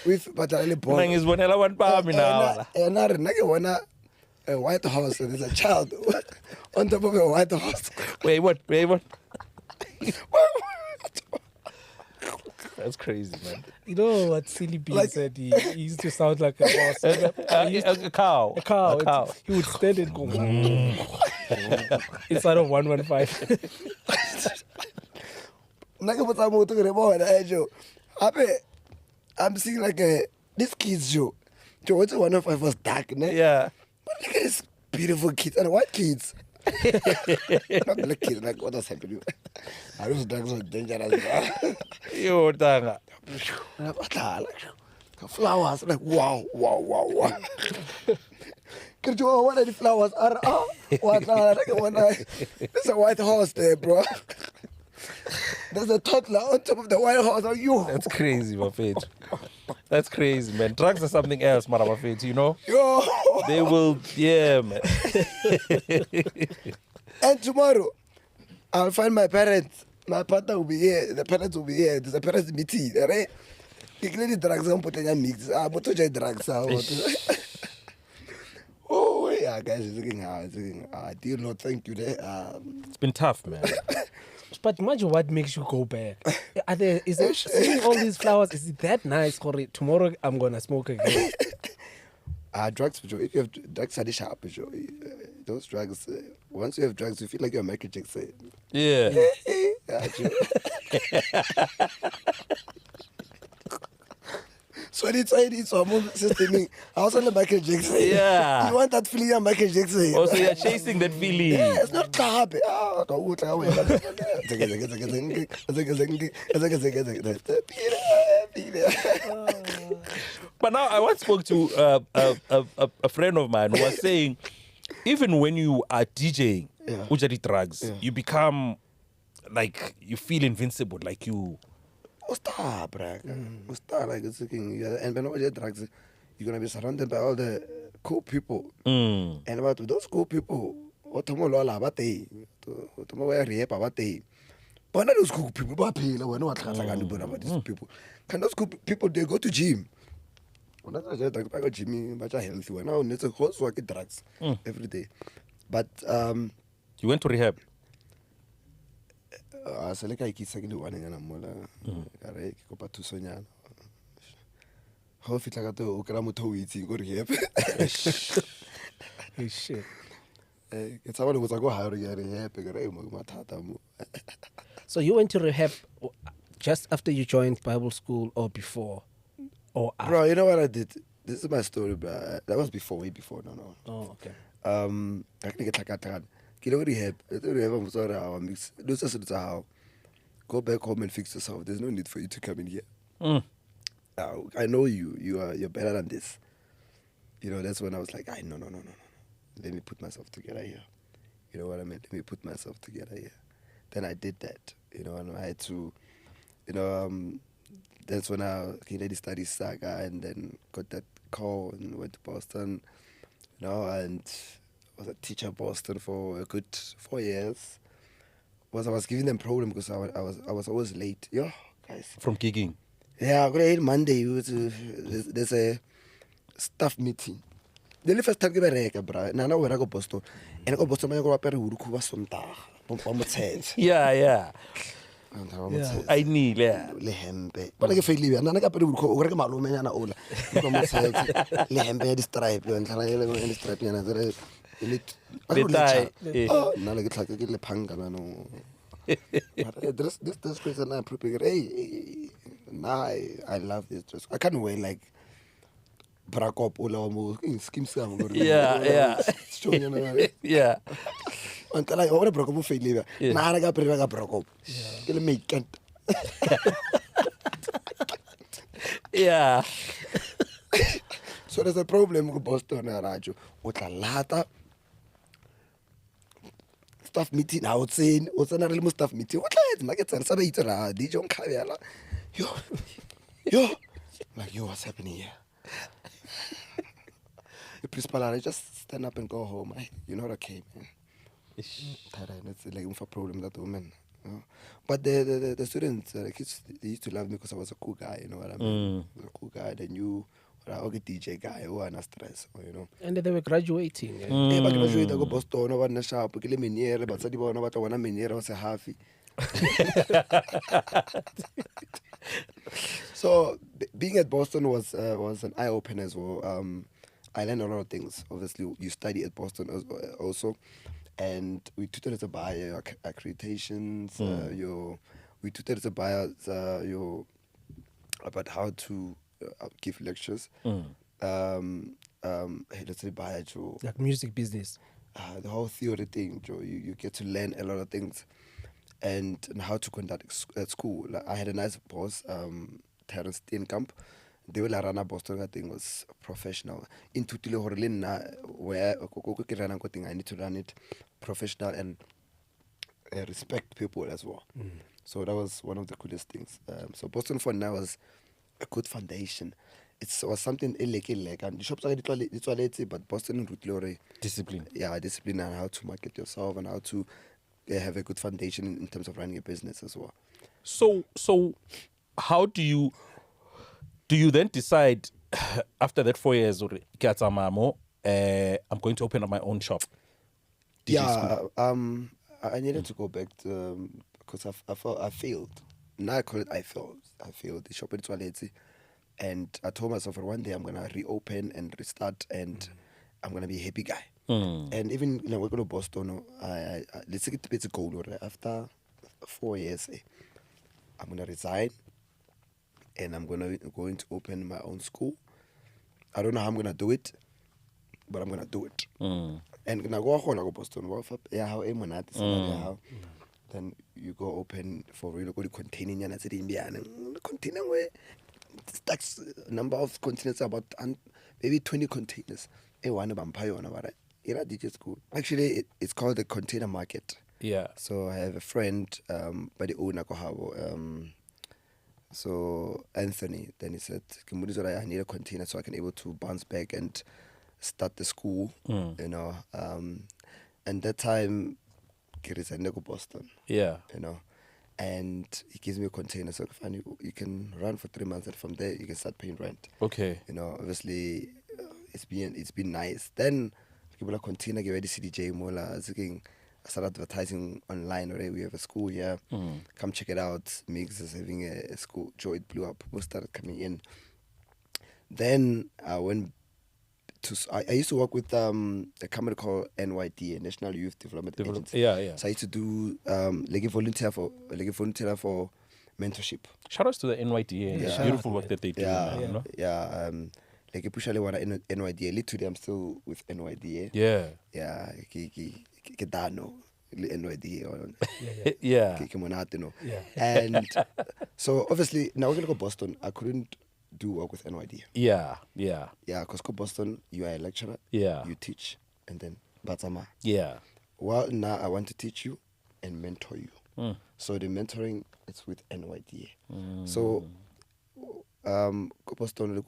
With batala ball. And a white horse and there's a child on top of a white horse. Wait, what? That's crazy, man. You know what Silly B said? He used to sound like a horse. A cow. A cow. He would stand and go inside of 115. I'm seeing like this kid's show. What's 105 was dark, ne? Yeah. But look at this beautiful kids and white kids. Not black kids, like what was happening? I was drugs were dangerous. Yo, Tanga. Flowers, like wow. Could you what are the flowers? There's a white horse there, bro. There's a toddler on top of the white horse. Are you? That's crazy, my face. That's crazy, man. Drugs are something else, my face. You know. Yo. They will, yeah, man. And tomorrow, I'll find my parents. My partner will be here. The parents will be here. There's a parents meeting, right? You clearly drugs on putting mix. But to drugs Oh yeah, guys, it's looking hard. Dear Lord, thank you. There. It's been tough, man. But imagine what makes you go back. Seeing all these flowers, is it that nice? Tomorrow I'm gonna smoke again. Drugs, if you have drugs, are sharp. Those drugs, once you have drugs, you feel like you're Michael Jackson. Yeah. So it's a system. I was on the Michael Jackson. Yeah. You want that feeling of Michael Jackson? Also, you're chasing that feeling. Yeah, it's not club. But now I once spoke to a friend of mine who was saying, even when you are DJing, ujari drugs, you become like, you feel invincible, like you. Stop, bro. Stop, like it's looking. And when you drugs, you're gonna be surrounded by all the cool people. And about those cool people, what tomo lola abate, tomo wear rehab abate. But not those cool people, but people, we know what about these people. Can those cool people, they go to gym? When I go gym, but I healthy. When I need to horse work drugs every day. But you went to rehab. So like I keep saying the one and I'm mola. Correct. Go back to Sonya. How fit like to okra moto eating go rehab. Hey, shit. It's how I was go higher rehab. So you went to rehab just after you joined Bible school or before? Or after? Bro, you know what I did? This is my story, bro. That was before, way before. No. Oh, okay. I can get like rehab. I'm sorry, how mix. Those are how. Go back home and fix yourself. There's no need for you to come in here. I know you're better than this. You know, that's when I was like, no. Let me put myself together here. You know what I mean? Let me put myself together here. Then I did that. You know, and I had to, you know, that's when I did the study saga and then got that call and went to Boston. You know, and was a teacher in Boston for a good 4 years. I was giving them problem because I was always late. Yo, guys. From gigging. Yeah, Monday there's a staff meeting. The first time I reka, bro. Now we go Boston. And I go Boston, I go apere uruku wa sontaga. Yeah. I need le hempe. But I feel live. Nana ka apere uruku o reka malume nyana ola. Go mo tshetse. Le hempe ya di stripe yo ntlha ya le di stripe nyana zere. Nana ke tlhaka ke le phanga no. This person I prepare. Hey, nah, I love this dress. I can't wear like brakop or skim scam. Yeah. Yeah. Until I order brakop for live. Nah, I got brakop. Kill me can't. Yeah. So there's a problem with Boston and Raju. What a lata. Staff meeting outside, what's another little staff meeting? What like it's a sabe DJ on Kaviala. Yo, like yo, what's happening here? The principal, I just stand up and go home. You know what I came, man. That's like for problem that woman. But the students, the kids, they used to love me because I was a cool guy. You know what I mean? I was a cool guy. They knew. I was a DJ guy who had stress, you know. And they were graduating. Yeah, but graduated, I go Boston, I was shop, I was miniere, but I was a miniere, I was a halfy. So being at Boston was an eye opener as well. I learned a lot of things. Obviously, you study at Boston also, and we tutored to buy your accreditations. We tutored to buy your about how to give lectures. Let's say buy Joe. Like music business. The whole theory thing, Joe. You get to learn a lot of things, and how to conduct at school. Like, I had a nice boss, Terrence Steenkamp. They will run a Boston. I think was professional. In Tutile Horlina, where I need to run it professional and respect people as well. So that was one of the coolest things. So Boston for now was a good foundation. It was something illegal, and the shops are but Boston and discipline. Yeah, discipline and how to market yourself and how to have a good foundation in terms of running a business as well. So how do you then decide after that 4 years or I'm going to open up my own shop? I needed to go back because I failed. Now I call it I failed. The shop in Twaleti. And I told myself one day I'm going to reopen and restart and I'm going to be a happy guy. And even when we go to Boston, let's take it a goal. After 4 years, I'm going to resign and I'm going to open my own school. I don't know how I'm going to do it, but I'm going to do it. And now go Boston. Then you go open FoReal, go to containing container where stacks number of containers about maybe 20 containers. DJ school. Actually, it's called the container market. Yeah. So I have a friend by the owner so Anthony, then he said, I need a container so I can able to bounce back and start the school, you know. And that time, I go Boston. Yeah. You know. And he gives me a container, so you can run for 3 months, and from there you can start paying rent. Okay. You know, obviously, it's been nice. Then people container get ready CDJ Mola. I started advertising online already. We have a school here. Come check it out. Miggs is having a school. Joe, it blew up. People started coming in. Then I went to. I used to work with a company called NYDA, National Youth Development Agency. Yeah. So I used to do like a volunteer for mentorship. Shout outs to the NYDA. Yeah. Beautiful work that they do. Yeah, You know? yeah. Like push NYDA. Literally, today I'm still with NYDA. Yeah. Yeah. Kedano. NYDA. Yeah. Yeah. And so obviously now we're gonna go Boston. I couldn't do work with NYDA. Yeah. Yeah, because go Boston, you are a lecturer. Yeah. You teach, and then Batsama. Yeah. Well, now I want to teach you and mentor you. So the mentoring is with NYDA. So go Boston,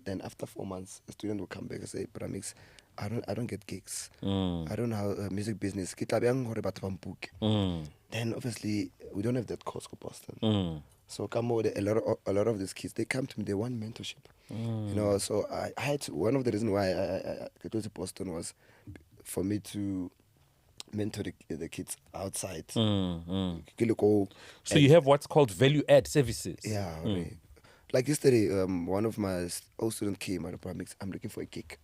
then after 4 months, a student will come back and say, Bramix, I don't get gigs. I don't know how music business. Then obviously we don't have that course for Boston. So a lot of these kids, they come to me, they want mentorship. You know, so I had to, one of the reasons why I got to Boston was for me to mentor the kids outside. So you have what's called value add services. Yeah. Like yesterday, one of my old students came at Pramix. I'm looking for a gig.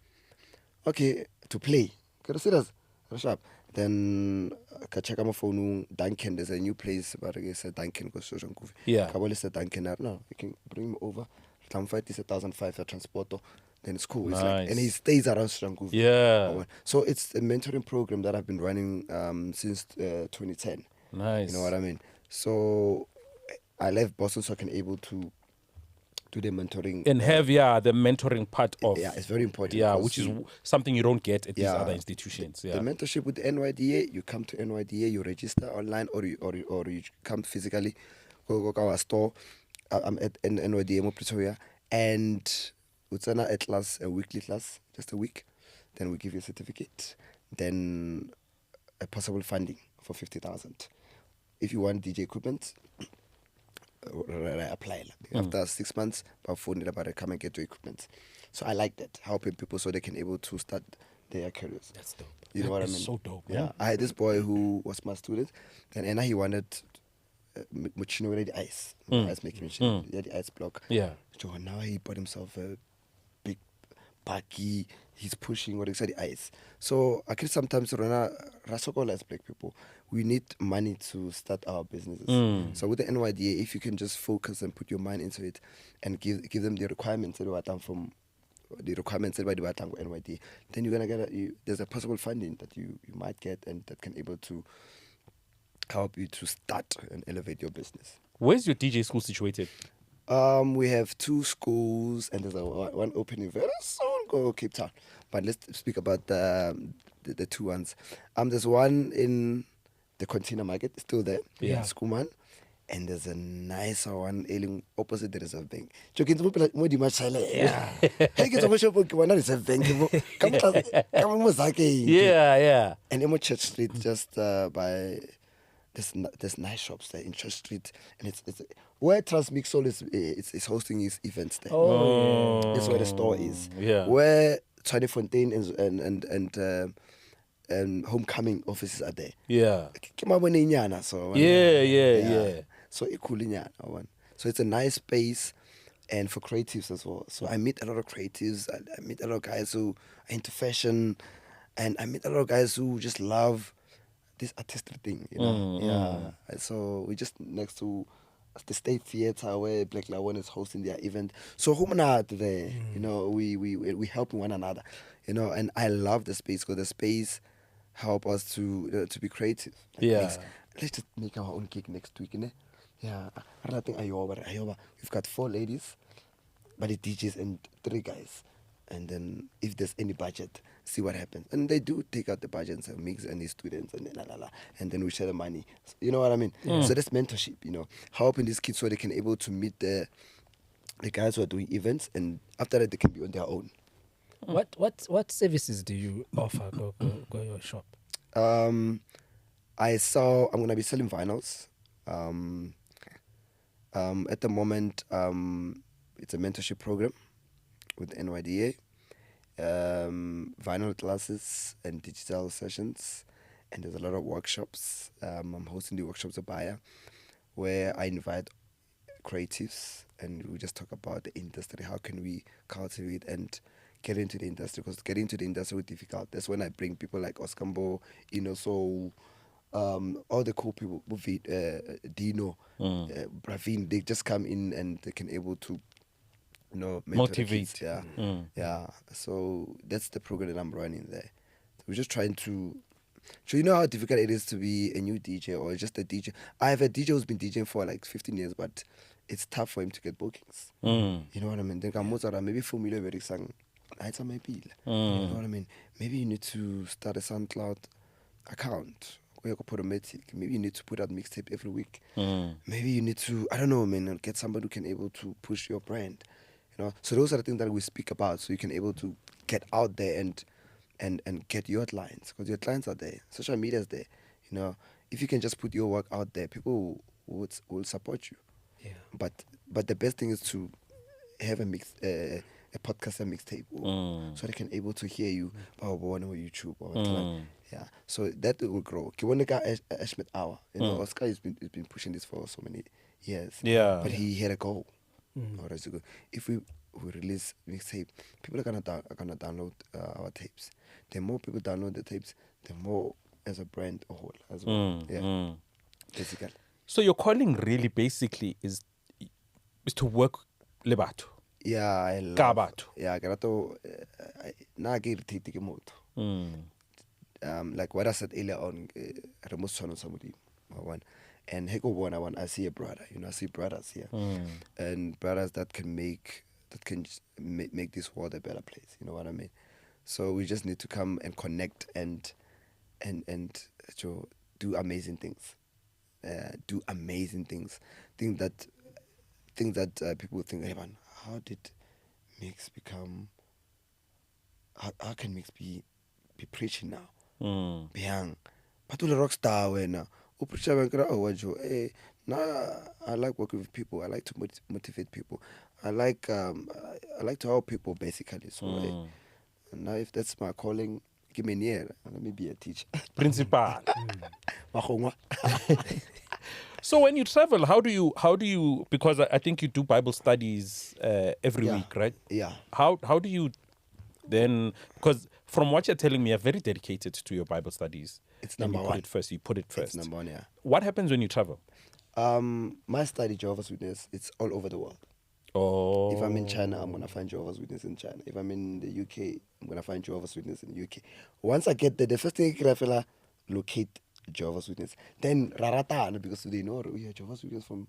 Okay, to play. Serious. Sharp. Then I check my phone. Duncan, there's a new place, but I guess Duncan goes to Yeah. Kabali said Duncan. No, you can bring him over. Tam fight is 1,500 transporter. Then it's cool. It's like, and he stays around Sranguvi. Yeah. So it's a mentoring program that I've been running since 2010. Nice. You know what I mean? So I left Boston so I can able to do the mentoring. And have, the mentoring part of. Yeah, it's very important. Yeah, which is something you don't get at these other institutions. The mentorship with the NYDA, you come to NYDA, you register online or you come physically. Go to our store. I'm at NYDA Pretoria. And it's a class, a weekly class, just a week. Then we give you a certificate. Then a possible funding for 50,000. If you want DJ equipment, apply. After 6 months, come and get your equipment. So I like that, helping people so they can able to start their careers. That's dope. You know what I mean? So dope. Yeah. I had this boy who was my student, and he wanted the ice making machine. He had the ice block. Yeah. So now he bought himself a big baggy. He's pushing what the ice. So I can sometimes run as black people. We need money to start our businesses. So with the NYDA, if you can just focus and put your mind into it and give them the requirements that were done from the requirements that were done with NYDA, then you're gonna get there's a possible funding that you might get and that can able to help you to start and elevate your business. Where's your DJ school situated? We have 2 schools and there's one opening very soon. Go Cape Town, but let's speak about the 2 ones. There's one in the container market, still there. Yeah. Schoolman. And there's a nicer one ailing opposite the reserve bank. Yeah. Yeah. And in Church Street, just by there's nice shops there in Church Street, and it's where Transmixol is hosting his events there. That's where the store is. Yeah. Where Tiny Fontaine and Homecoming offices are there. Yeah. So Yeah. So so it's a nice space, and for creatives as well. So I meet a lot of creatives. I meet a lot of guys who are into fashion, and I meet a lot of guys who just love this artistic thing, you know. So we're just next to the State Theatre where Black Lawon is hosting their event. So who not there? You know, we helping one another. You know, and I love the space because the space help us to be creative. Like, let's just make our own gig next week, innit? Yeah, I don't think Ayoba. We've got 4 ladies, but it DJs and 3 guys. And then if there's any budget, see what happens. And they do take out the budget and say, Miggs and his students and and then we share the money. You know what I mean? So that's mentorship, you know, helping these kids so they can able to meet the guys who are doing events, and after that they can be on their own. What services do you offer? Go your shop. I'm gonna be selling vinyls. At the moment, it's a mentorship program with NYDA, vinyl classes and digital sessions, and there's a lot of workshops. I'm hosting the workshops at Bayer, where I invite creatives and we just talk about the industry. How can we cultivate and get into the industry? Because getting into the industry is difficult. That's when I bring people like Oskambo, so all the cool people, Dino, Bravin, they just come in and they can able to motivate. Yeah. So that's the program that I'm running there. So we're just trying to. So you know how difficult it is to be a new DJ or just a DJ. I have a DJ who's been DJing for like 15 years, but it's tough for him to get bookings. You know what I mean? Then maybe familiar with sang. You know what I mean? Maybe you need to start a SoundCloud account. Maybe you need to put out mixtape every week. Maybe you need to, I don't know, man, get somebody who can able to push your brand. You know, so those are the things that we speak about, so you can able to get out there and get your clients, because your clients are there. Social media is there. You know, if you can just put your work out there, people will support you. Yeah. But the best thing is to have a podcast and mixtape, so they can able to hear you on YouTube or yeah. So that will grow. Ashmet Hour, you know, Oscar has been pushing this for so many years. Yeah. But he had a goal. If we release mixtape, people are gonna download our tapes. The more people download the tapes, the more as a brand a whole as well. Basically. So your calling really basically is to work lebato. Yeah, I love. Kabato. Yeah, karato. Na ke irritate ke motho. Like what I said earlier on, somebody, and I see a brother. You know, I see brothers here, and brothers that can make this world a better place. You know what I mean? So we just need to come and connect and do amazing things. Do amazing things. Things that people think, hey man, how did Miggs become? How can Miggs be preaching now? Beyang, but to the rock star when I like working with people. I like to motivate people. I like to help people basically. So now if that's my calling, give me an ear. Let me be a teacher. Principal. So when you travel, how do you? Because I think you do Bible studies every week, right? Yeah. How do you then? Because from what you're telling me, you're very dedicated to your Bible studies. It's number one. You put it first. It's number one, yeah. What happens when you travel? My study, Jehovah's Witness, it's all over the world. Oh. If I'm in China, I'm going to find Jehovah's Witness in China. If I'm in the UK, I'm going to find Jehovah's Witness in the UK. Once I get there, the first thing I can locate Jehovah's Witness. Then, Rarata, because they know we are Jehovah's Witness from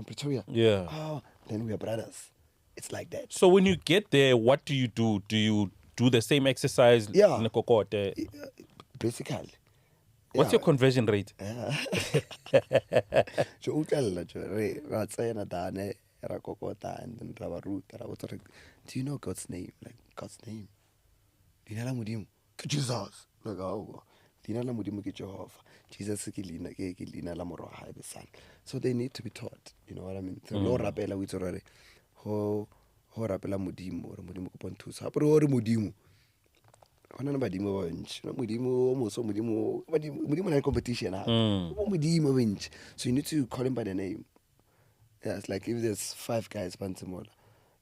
Pretoria. Yeah. Oh, then we are brothers. It's like that. So when you get there, what do you do? Do you do the same exercise? Yeah. Basically. What's your conversion rate? Do you know God's name? Like God's name. Jesus. Like oh. Jehovah. Jesus so they need to be taught. You know what I mean? So no rapela with already. Ho rapela modimo or modimo ko pontusa. But ho re modimo. Hona ba dimo ba ntshi. Modimo mo so modimo na competition ha. Modimo ba ntshi. So you need to call him by the name. Yeah, it's like if there's 5 guys Pantamola.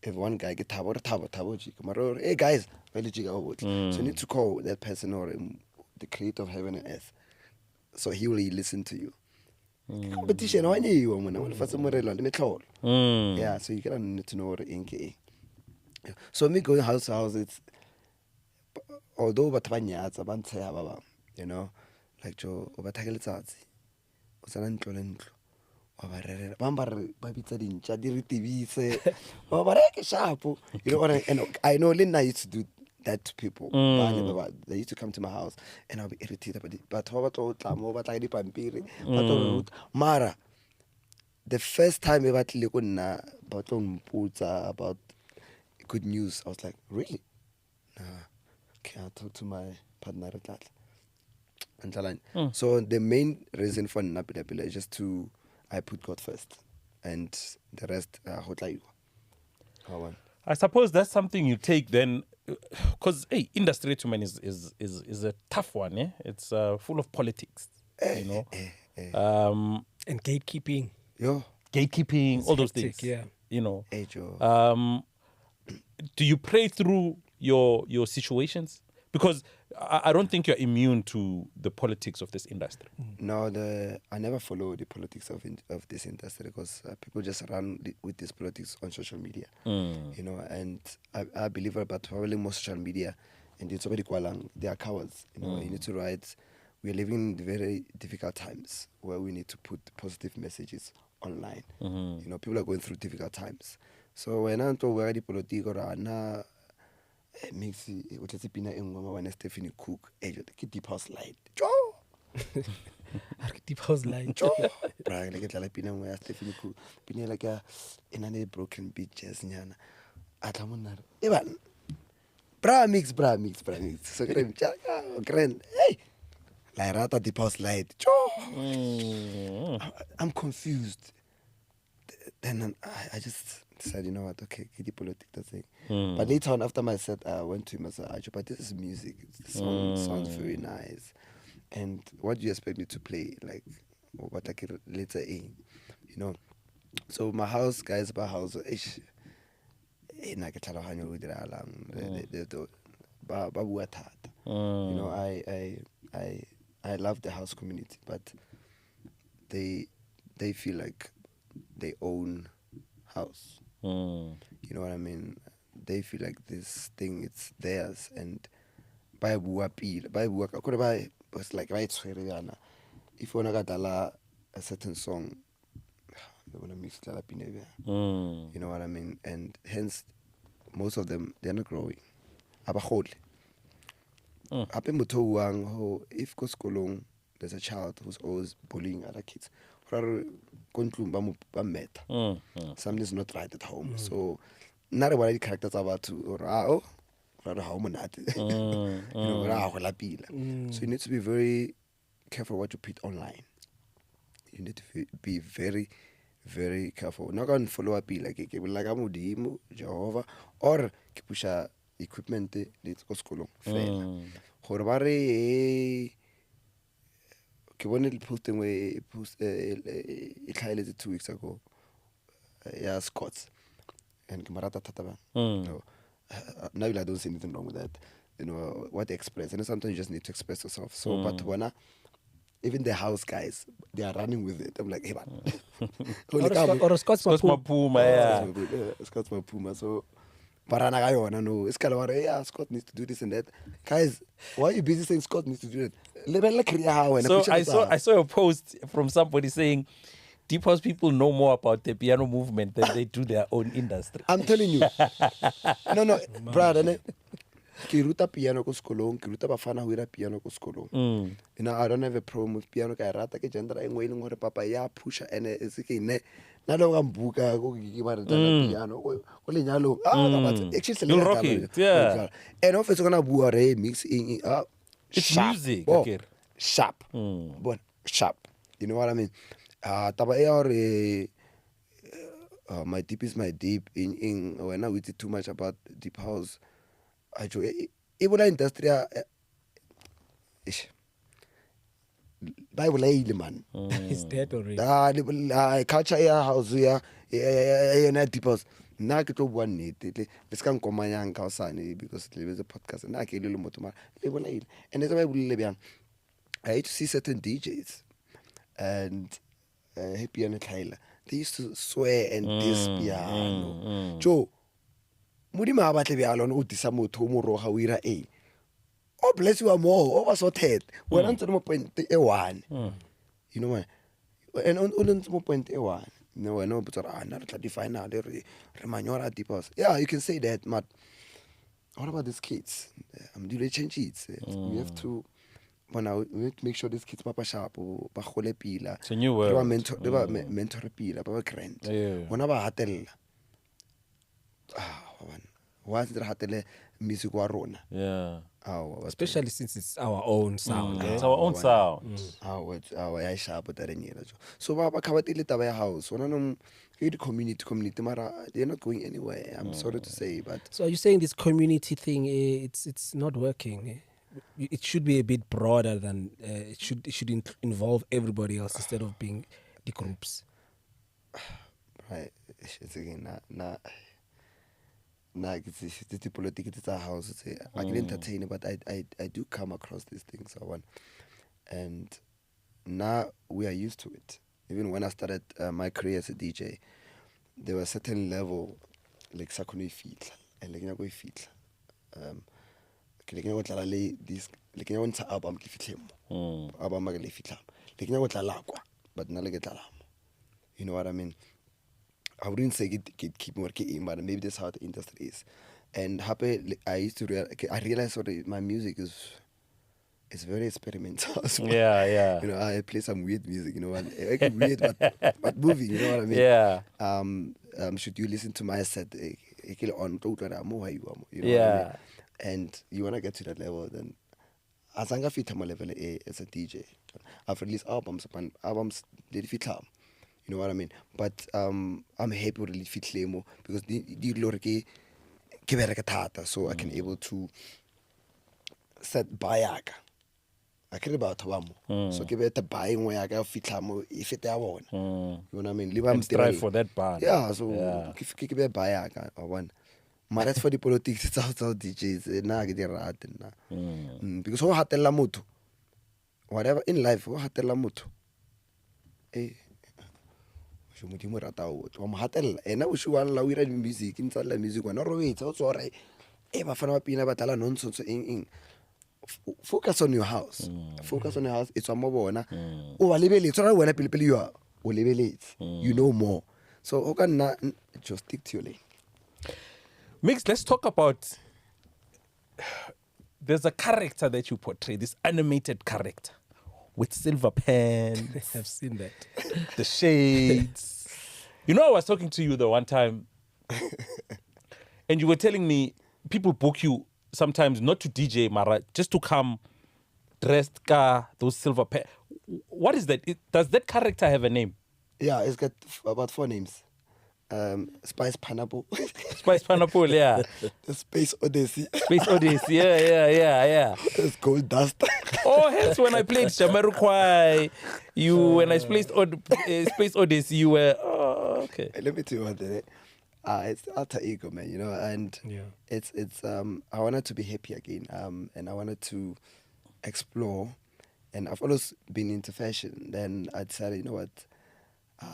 If one guy get tabo jika, hey guys, so you need to call that person or the creator of heaven and earth. So he will listen to you. competition wa nyewa mona wa lefatse morela le metlholo. Yeah, so you gotta need to know what inke. So me going house to house, it's although batho ba nyatsa ba ntsha ba ba, you know, like jo o batha ke letsatsi o tsana ntlo le ntlo wa ba rerela ba mbare ba bitsa dintja di re tibise ba ba re ke shapo, you know what and I know Linda used to do that to people. They used to come to my house and I'll be irritated but ba tlo tla mo ba tla di pampiri ba tlo mara the first time I batlile go nna ba tlo mputsa about good news, I was like, really? Nah. Okay, I'll talk to my partner at that. So the main reason for Napidapila is just I put God first, and the rest I suppose that's something you take then, because hey, industry to man is a tough one. Eh? It's full of politics, you know, and gatekeeping. Gatekeeping, all those hectic, things. Yeah, you know. Do you pray through your situations? Because I don't think you're immune to the politics of this industry. No, I never follow the politics of this industry because people just run with this politics on social media. You know, and I believe about traveling more social media, and it's already they are cowards. You know, you need to write. We are living in very difficult times where we need to put positive messages online. You know, people are going through difficult times. So when I'm talking about the politics, or Miggs, what is it? Pina engoma when Stephanie Cook, get deep house light. deep house light. Bra, like la pina when Stephanie Cook, pina like in a broken beaches nyana. Atamunar. Evan. Bra Miggs. So grand. Hey. La rata deep house light. I'm confused. Then I just said, you know what, okay, kidi politic that's it. But later on after my set, I went to him and said, but this is music. The song sounds very nice. And what do you expect me to play? Like what I can later in, you know. So my house, guys, my house, you know, I love the house community, but they feel like they own house. You know what I mean? They feel like this thing, it's theirs. And by it's like right if you wanna get a certain song, they wanna mix it up in you know what I mean? And hence most of them they're not growing. If there's a child who's always bullying other kids, something's not right at home. So not what the characters are about to or so you need to be very careful what you put online. You need to be very, very careful. Not going to follow up like Jehovah or Kipusha equipment let's go school. Horbare posting way it highlighted 2 weeks ago. Yeah, Scots and Kimarata Tataba. No, now I don't see anything wrong with that. You know what they express, and sometimes you just need to express yourself. So, but when even the house guys, they are running with it. I'm like, hey man, or a Scots Puma, yeah, Scots Puma. So. No, it's kind of yeah, Scott needs to do this and that. Guys, why are you busy saying Scott needs to do that? So I saw a post from somebody saying Deep House people know more about the piano movement than they do their own industry. I'm telling you. No, brother. Ke ruta piano ko sekolong, ke ruta bafana ho ira piano ko sekolong. You know, I don't have a problem with piano ka rata ke gender engwe ile ngore papa ya pusha ene isike ne na lo ga mbuka go ke ba rata piano go lenyalo but actually you'll rock it, yeah. And of it's gonna bua re mix in it's sharp. music, Sharp. But sharp. You know what I mean? Taba my deep is my deep in when I did too much about deep house. Ebola industry Bible man. He's dead already. Culture house deep house. Na ke tlo bua nnete le ska nkomanyang ka osane because le be a podcast na ke le motho mara le bona and it's about le bjang. I hate to see certain DJs and happy and Tyler. They used to swear and diss piano. Joe, Mudima Batlevialon Utisamu Tomoro Hawira A. Oh, bless you more, over so ted. When on the point A1. You know what? And on the point A1. No, I know, but I'm not define now. Yeah, you can say that, but what about these kids? Do they change it? We have to. But now we have to make sure these kids papa sharp or bahole pila. It's a new world. They were mentor pila, but grant. When I hatel. Why is it hatel music warona? Yeah. Especially since it's our own sound. It's our own sound. Our sharp that in so Baba Kavatili Tavaya house. One of community mara, they're not going anywhere. I'm sorry to say, but so are you saying this community thing it's not working? It should be a bit broader than it should involve everybody else instead of being the groups. Right. It's again it's the politics. It's our house. I can entertain it, but I do come across these things. And now we are used to it. Even when I started my career as a DJ, there was a certain level like sakuni feet and like go feet. Like you know this like you want album album like but not like you know what I mean. I wouldn't say keep working, but maybe that's how the industry is. And happy, I used to I realized my music is very experimental. So, yeah. You know, I play some weird music. You know, weird but moving. You know what I mean? Yeah. Should you listen to my set? You know what I mean? And you wanna get to that level, then as I fit my level as a DJ, I've released albums did fit up. You know what I mean? But I'm happy with the fit Lemo because the lorke keberekatata, so I can able to set bayaga. I care about Tawamo. So give it a buying where I got fit if it one. You know what I mean? And strive for that band. Yeah, so give it a bayaga or one. But that's for the politics, it's also DJs. Nah, get it right. Because who had la moto? Whatever in life, who had la moto? And I wish you one la music inside the music when it's also right. Eva Fana Pina Batala nonsense in focus on your house. Focus on your house, it's a mobile. Oh, I live it. So when I people you are, you know more. So how can not just stick to your lane? Mix, let's talk about. There's a character that you portray, this animated character with silver pants. I've seen that. The shades. You know, I was talking to you the one time, and you were telling me people book you sometimes not to DJ, Mara, just to come dressed, those silver pants. What is that? Does that character have a name? Yeah, it's got about 4 names. Spice Pineapple. Spice Pineapple, yeah. The Space Odyssey. Space Odyssey, yeah. It's Gold Dust. Oh, hence when I played Jamiroquai, when I played Space Odyssey, you were, okay. Let me tell you what it's alter ego, man, you know, and it's I wanted to be happy again, and I wanted to explore, and I've always been into fashion. Then I decided, you know what,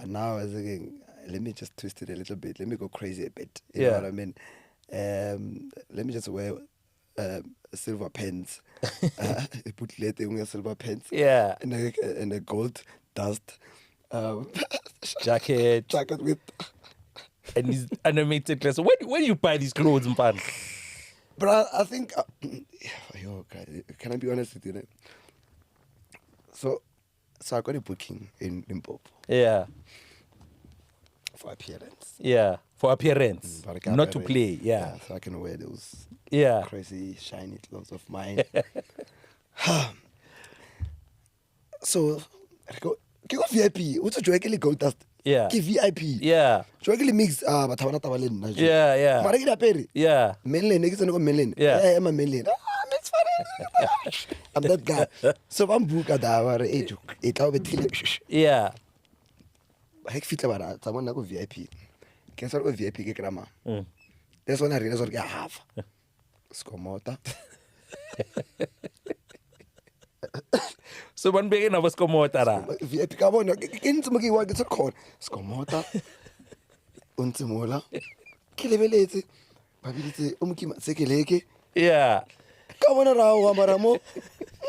now as again, let me just twist it a little bit. Let me go crazy a bit. You know what I mean? Let me just wear silver pants. Put silver pants. Yeah. And a gold dust jacket with and these animated clothes. Where do you buy these clothes, man? But I think can I be honest with you? So I got a booking in Limpopo. Yeah. For appearance. Yeah, for appearance. Not to play, yeah. So I can wear those crazy shiny clothes of mine. So I go VIP. What's a joyfully gold dust? Yeah. VIP. Yeah. Joyfully mix but I want Yeah. Marina Perry. Yeah. Mainland, niggas are mainland. Yeah, I'm a mainland. It's funny. I'm that guy. So I'm booked at our age. Yeah. I fit about someone go VIP. Can sort of VIP get grandma. That's one I realized I have. Scomota. So one begin of skomota ra. VIP ka bona ke ntse mo ke wa ke tsokona skomota untse mola ke lebeletse ba biletse o mokima sekeleke Yeah. ka bona ra o mara mo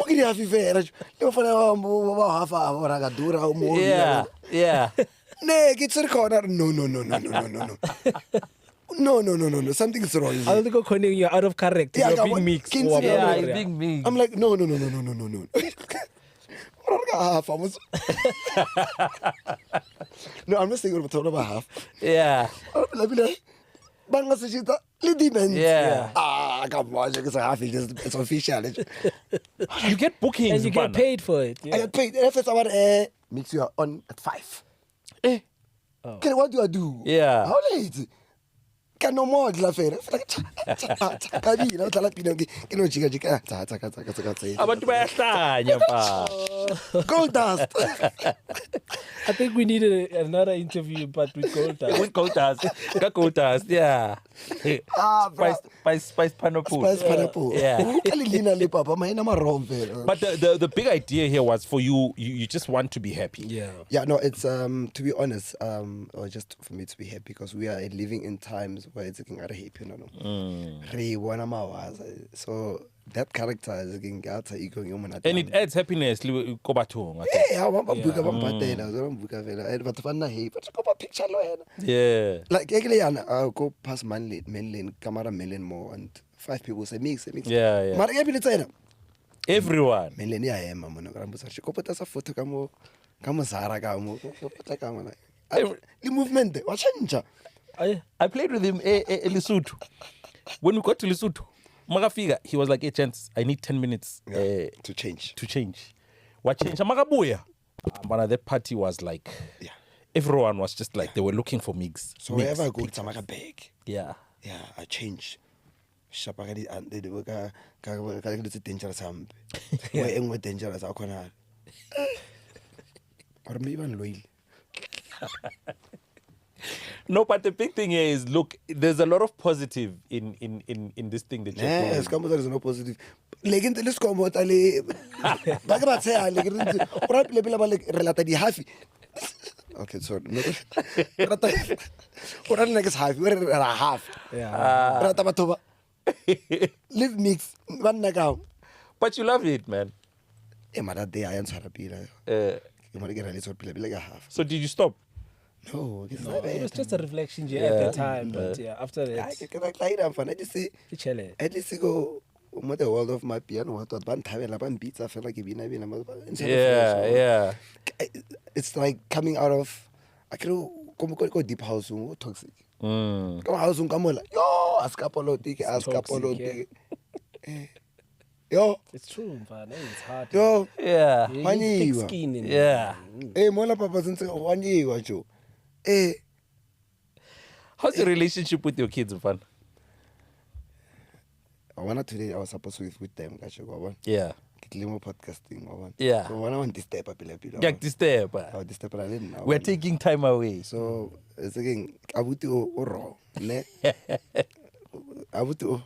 ke di hafi fela le ba fana ba hafa ba ga dura o mo Yeah. ne ke tsere khona no something is wrong I don't think you're out of character. Yeah, You're being mixed. Yeah, it's being me. I'm like no no, I'm not saying we're talking about half. Yeah. Banga sejita le demons. Yeah. Come on, it's half. It's official. You get bookings. And you get paid for it. I get paid. If it's about mix you are on at 5. Okay, what do I do? Yeah. How late? Can no more la fera. Kabila tla pina ke no jika. Abantu bayahlanya pa. Gold dust. I think we need another interview, but with gold dust. With gold dust. Got gold dust, yeah. Spice pineapple. Spice pineapple. Yeah. But the big idea here was for you just want to be happy. Yeah. Yeah, no, it's to be honest, or just for me to be happy because we are living in times where it's getting out of happy, so that character is getting out of ego. And it adds happiness. Yeah, Yeah. like I'll go past mainland, camera mainland more, and 5 people say mix. Yeah. Everyone. Mainland, yeah, I'm a photo the movement, what change? I played with him Lesotho. When we got to Lesotho, Magafiga, he was like, hey, chance, I need 10 minutes to change. What change? Magabuya. But that party was like, everyone was just like, they were looking for Miggs. So wherever I go, it's a bag. Yeah, I change. Shapagadi and they were dangerous. We're dangerous. Or maybe I'm loyal. No, but the big thing here is, look, there's a lot of positive in this thing that you're doing. Yes, there is no positive. Like in the list, come what I okay, sorry. What are next half? We're a half. Yeah. Live mix. One account. But you love it, man. That day I answer a pillar. You want to get a little like a half. So did you stop? No, it was just a reflection at the time, but after that, I just say, at least you go what the world of my piano, what one time beats, I feel like Yeah. It's like coming out of I can go deep house toxic. Come house come like yo, askapolo. Yo, it's true, man. It's hard. Yo, yeah. You need thick skin in yeah. Hey, mola papa since 1 year, what you? Hey, how's your relationship with your kids, man? Today I was supposed to with them, yeah. More podcasting, yeah. So when I want to step up, we're taking time away. So it's again, I would do raw, ne? I would do.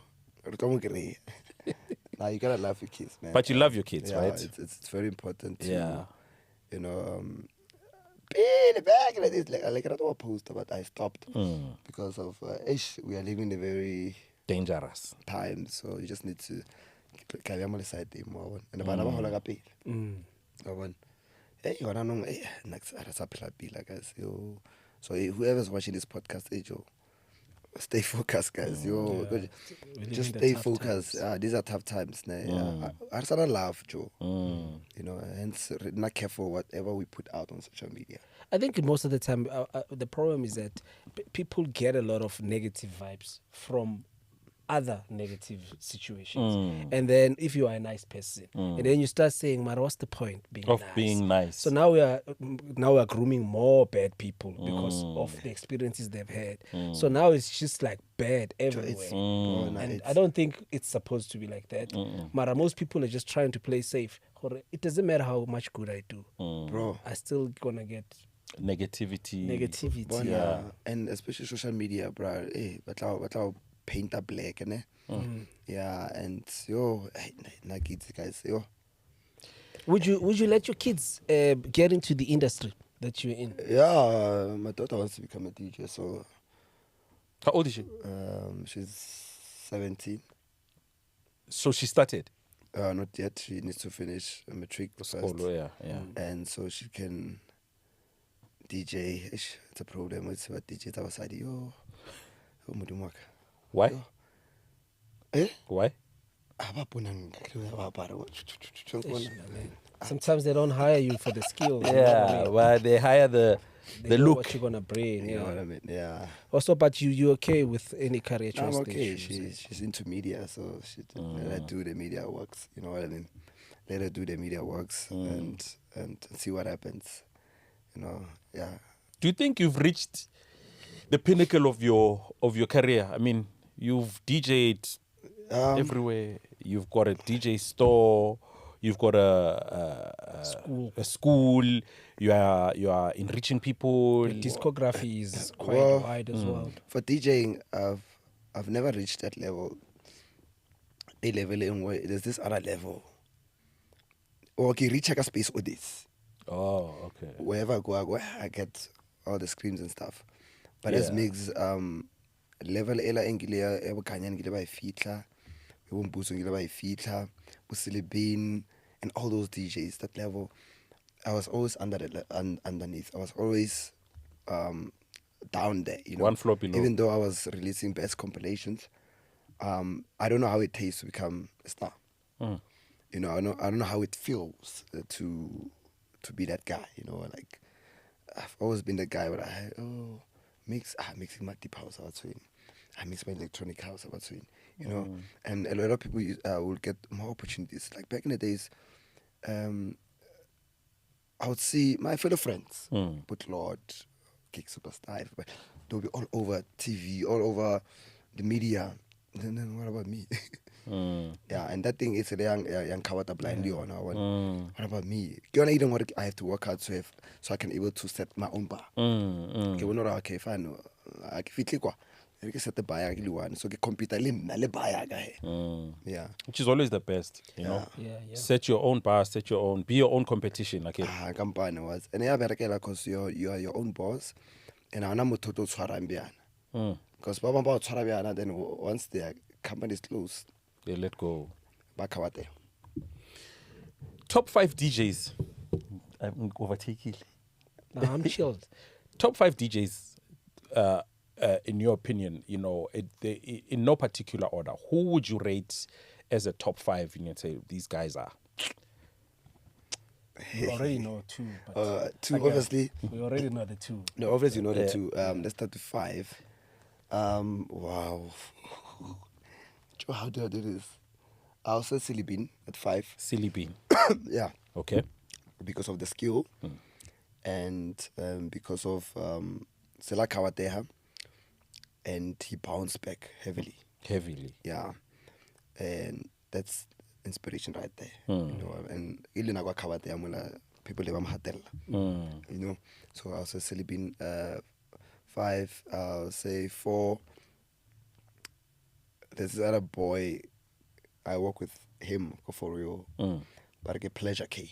Now you gotta love your kids, man. But you love your kids, right? It's very important. Yeah. You know, in the back like this, like I don't post, but I stopped because of we are living in a very dangerous time. So you just need to carry on the side more. And about how long I pay. Hey, you wanna know? Hey, next guys. So whoever's watching this podcast, Joe. Stay focused, guys. Just stay focused. These are tough times. I started laugh, Joe. You know, hence not careful whatever we put out on social media. I think most of the time the problem is that people get a lot of negative vibes from other negative situations, and then if you are a nice person, and then you start saying, "Mara, what's the point being nice?" So now we are grooming more bad people because of the experiences they've had. So now it's just like bad everywhere, and I don't think it's supposed to be like that. Mara, most people are just trying to play safe. It doesn't matter how much good I do, bro. I still gonna get negativity. Yeah, and especially social media, bro. Hey, but paint a black, ne? Yeah, and yo, guys, yo. Would you let your kids get into the industry that you're in? Yeah, my daughter wants to become a DJ, so. How old is she? She's 17. So she started? Not yet. She needs to finish a matric first. Yeah. And so she can DJ. It's a problem. It's about DJ outside. Why? Eh? Why? Sometimes they don't hire you for the skills. Yeah, well, they hire the they know look. what you're gonna bring. You know what I mean? Yeah. Also, but you okay with any career choice? I'm okay. She's into media, so she let her do the media works. You know what I mean? Let her do the media works and see what happens. You know, yeah. Do you think you've reached the pinnacle of your career? I mean, you've DJ'd everywhere. You've got a DJ store. You've got a school. You are enriching people. The discography is quite wide as well. For DJing, I've never reached that level. A level in where there's this other level. Okay, reach a space with this. Oh, okay. Wherever I get all the screams and stuff. But as Miggs, level ela engilia ebukanya ngile ba ifitla, ebumbuso ngile ba ifitla, usilibin and all those DJs, that level, I was always underneath. I was always down there, you know. One floor below. Even though I was releasing best compilations, I don't know how it tastes to become a star. You know, I don't know how it feels to be that guy, you know, like I've always been the guy where mixing my deep house about swing. I mix my electronic house about swing, you know. And a lot of people will get more opportunities. Like back in the days, I would see my fellow friends, but Lord, Kick Superstar, but they'll be all over TV, all over the media. And then what about me? Yeah, and that thing is a young Kawata blindly on. What about me? I have to work hard so I can able to set my own bar. Okay, we're not okay, fine. I can set the bar one, so compete yeah. Which is always the best, you know. Yeah. Set your own bar, be your own competition. Okay. Company was. And yeah, because you are your own boss, and I'm not total Swarambian. Because then once their company is closed, they let go. Bakawate. Top 5 DJs. I'm overtaking. No, I'm chilled. Top 5 DJs, in your opinion, you know, in no particular order, who would you rate as a top 5? And you'd say these guys are. We already know 2. But two, obviously. We already know the 2. No, obviously you know the 2. Let's start with 5. Wow. How do I do this? I'll say Silly Bean at 5. Silly Bean. Yeah. Okay. Because of the skill and because of Sela Kawateha, and he bounced back heavily. Yeah. And that's inspiration right there. You know, and Ilinagwa Kawateha mula people live hatella. You know. So I'll say Silly Bean 5, I'll say 4. There's this other boy, I work with him for real, but I get Pleasure K.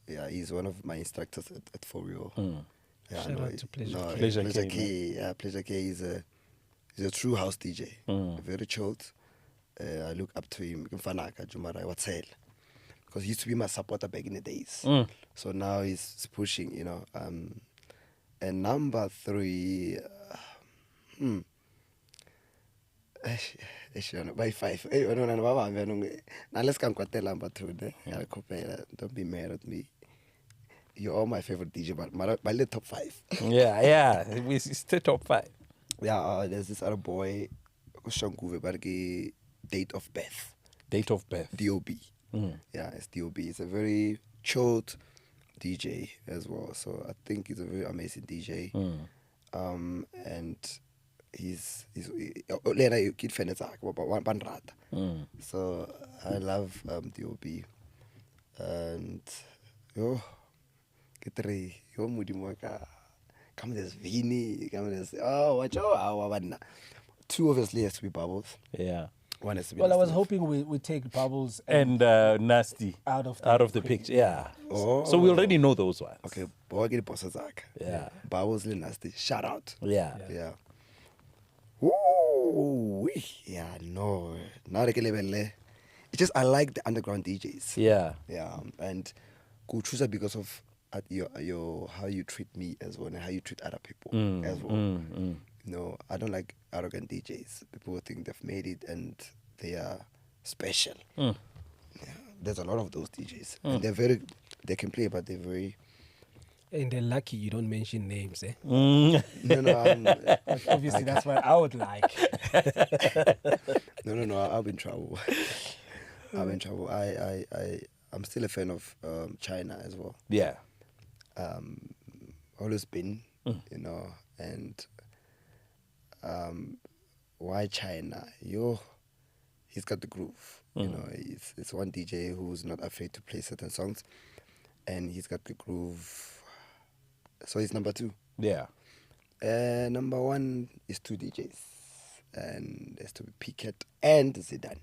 Yeah, he's one of my instructors at FoReal. Yeah, Shout out to Pleasure K. Pleasure K. Yeah, Pleasure K is a true house DJ. Very chilled. I look up to him. Because he used to be my supporter back in the days. So now he's pushing, you know. And number 3, by 5. Now let's come to number 2. Don't be mad at me. You're all my favorite DJ, but my little top 5. Yeah. It's the top 5. Yeah, there's this other boy, Shankuve, but date of birth. DOB. Yeah, it's DOB. It's a very chilled DJ as well. So I think he's a very amazing DJ. And he's later kid so I love DOB. And come there's Vini, come there's 2 obviously has to be Bubbles. Yeah. One has to be Well, I was Nastee. hoping we take Bubbles And Nastee out of the picture. Yeah. Oh. So we already know those ones. Okay, boy, get bosses back. Yeah. Bubbles and Nastee. Shout out. Yeah. Yeah. Ooh, yeah, no. Now they it's just I like the underground DJs. Yeah. Yeah, and go choose it because of your how you treat me as well and how you treat other people as well. No, I don't like arrogant DJs. People think they've made it and they are special. Yeah, there's a lot of those DJs. And they can play, but they're very... And they're lucky you don't mention names, eh? No, Obviously, that's what I would like. No, I'll be in trouble. I'm in trouble. I'm still a fan of China as well. Yeah. Always been, you know, and why China? He's got the groove. You know, it's one DJ who's not afraid to play certain songs, and he's got the groove. So he's number 2. Yeah. Number 1 is 2 DJs, and there's to be Piquet and Zidane.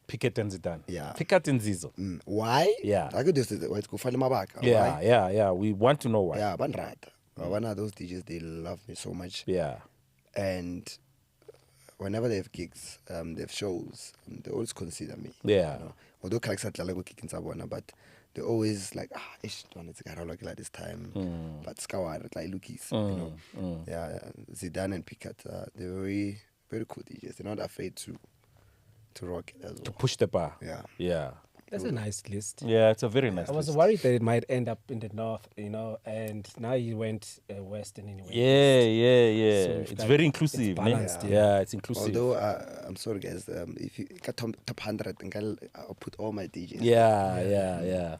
Piquet and Zidane. Yeah. Piquet and Zizo. Why? Yeah. I could just why it's go find my back. Yeah. We want to know why. Yeah, Banrat. One of those DJs, they love me so much. Yeah. And whenever they have gigs, they have shows, they always consider me. Yeah. You know? Although but they always like, ish, it's like this time. But Skawar, like Lukis, you know. Yeah, Zidane and Piquet, they're very, very cool DJs. They're not afraid to rock it as well. To push the bar. Yeah. Yeah. That's a nice list. Yeah, it's a very nice I was list. worried that it might end up in the north, you know, and now you went west and anyway. Yeah. So we've It's got- very inclusive. it's balanced, ne? yeah. Yeah, it's inclusive. Although, I'm sorry guys, if you got top 100, I'll put all my DJs. Yeah.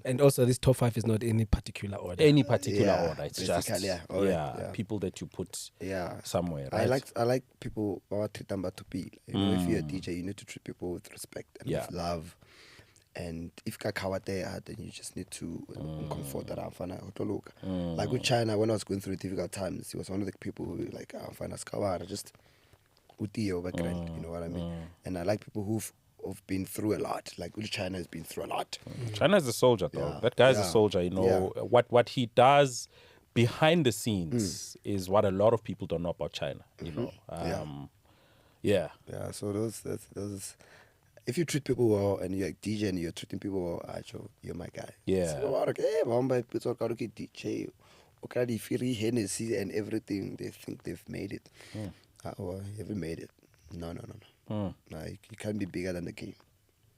And also, this top 5 is not any particular order. Any particular Yeah, order. It's basically, just yeah, all right, yeah. people that you put Yeah. somewhere. Right? I like people who treat them to be. You know, if you're a DJ, you need to treat people with respect and with love. And if kakawate, then you just need to comfort that like with China, when I was going through difficult times, he was one of the people who like just utiyo background, you know what I mean? And I like people who've been through a lot. Like China has been through a lot. China is a soldier, though. Yeah. That guy's a Yeah. soldier. You know what he does behind the scenes is what a lot of people don't know about China. You know. Yeah. So those. If you treat people well and you're a DJ and you're treating people well, you're my guy. Yeah. So, DJ, okay, free Hennessy and everything, they think they've made it. You haven't made it. No. No, you can't be bigger than the game.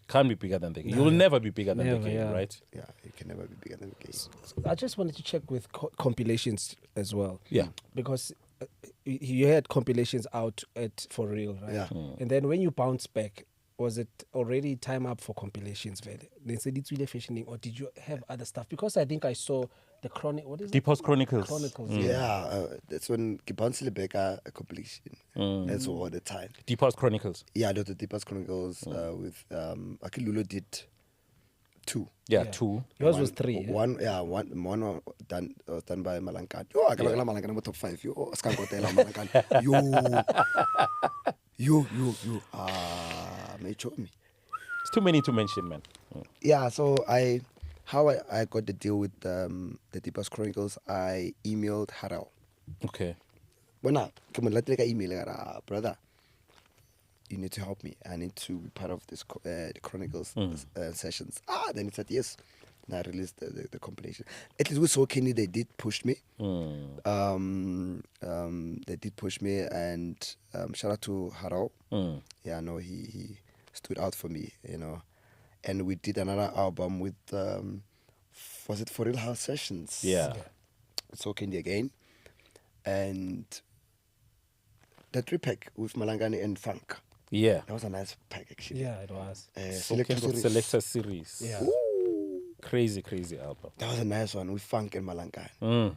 Can't be bigger than the game. You will never be bigger than the game, right? Yeah, you can never be bigger than the game. I just wanted to check with compilations as well. Yeah. Because you had compilations out at FoReal, right? Yeah. And then when you bounce back, was it already time up for compilations? They said it's really fashioning, or did you have other stuff? Because I think I saw the what is Deep House Chronicles. Yeah, that's when Gibansile Becca a compilation. That's all the time. Deep House Chronicles. Yeah, the Deep House Chronicles with Akilulu did 2. Yeah, 2. Yours was 3. Yeah? One was done by Malankani. Yo, I got Malankani top 5. Yo, Skankotela Malankani. Yo. May show me. It's too many to mention, man. Yeah, so how I got the deal with the Deep House Chronicles, I emailed Harel. Okay. Come on, let's take an email, brother. You need to help me. I need to be part of this the Chronicles sessions. Then he said yes. And I released the compilation. At least with So Kenny, they did push me. They did push me, and shout out to Harel. Yeah, no, he stood out for me, you know. And we did another album with was it FoReal House Sessions? Yeah. So Kenny again, and the 3-pack with Malangani and Funk. Yeah. That was a nice pack, actually. Yeah, it was. Selector series. Yeah. Crazy album. That was a nice one with Funk and Malangani.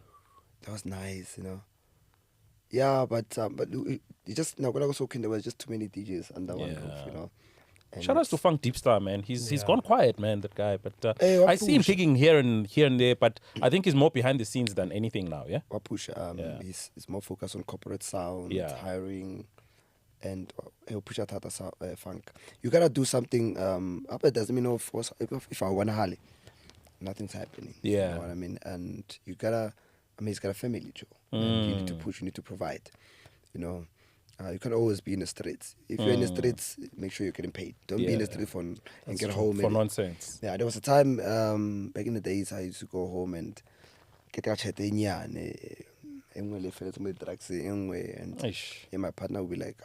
That was nice, you know. Yeah, but you just when I was talking, there was just too many DJs under one roof, you know. And shout out to Funk Deep Star, man. He's gone quiet, man. That guy, but Hey, I see him kicking here and there. But I think he's more behind the scenes than anything now. Yeah. Wapush, he's more focused on corporate sound, hiring, and he'll push out funk. You gotta do something. Up it doesn't mean if I wanna hali, nothing's happening. Yeah. You know what I mean? And you gotta. I mean, he's got a family too, and you need to push. You need to provide. You know. You can't always be in the streets. If you're in the streets, make sure you're getting paid. Don't be in the street and get home. For nonsense. Yeah, there was a time back in the days I used to go home and get a chat in and my partner would be like,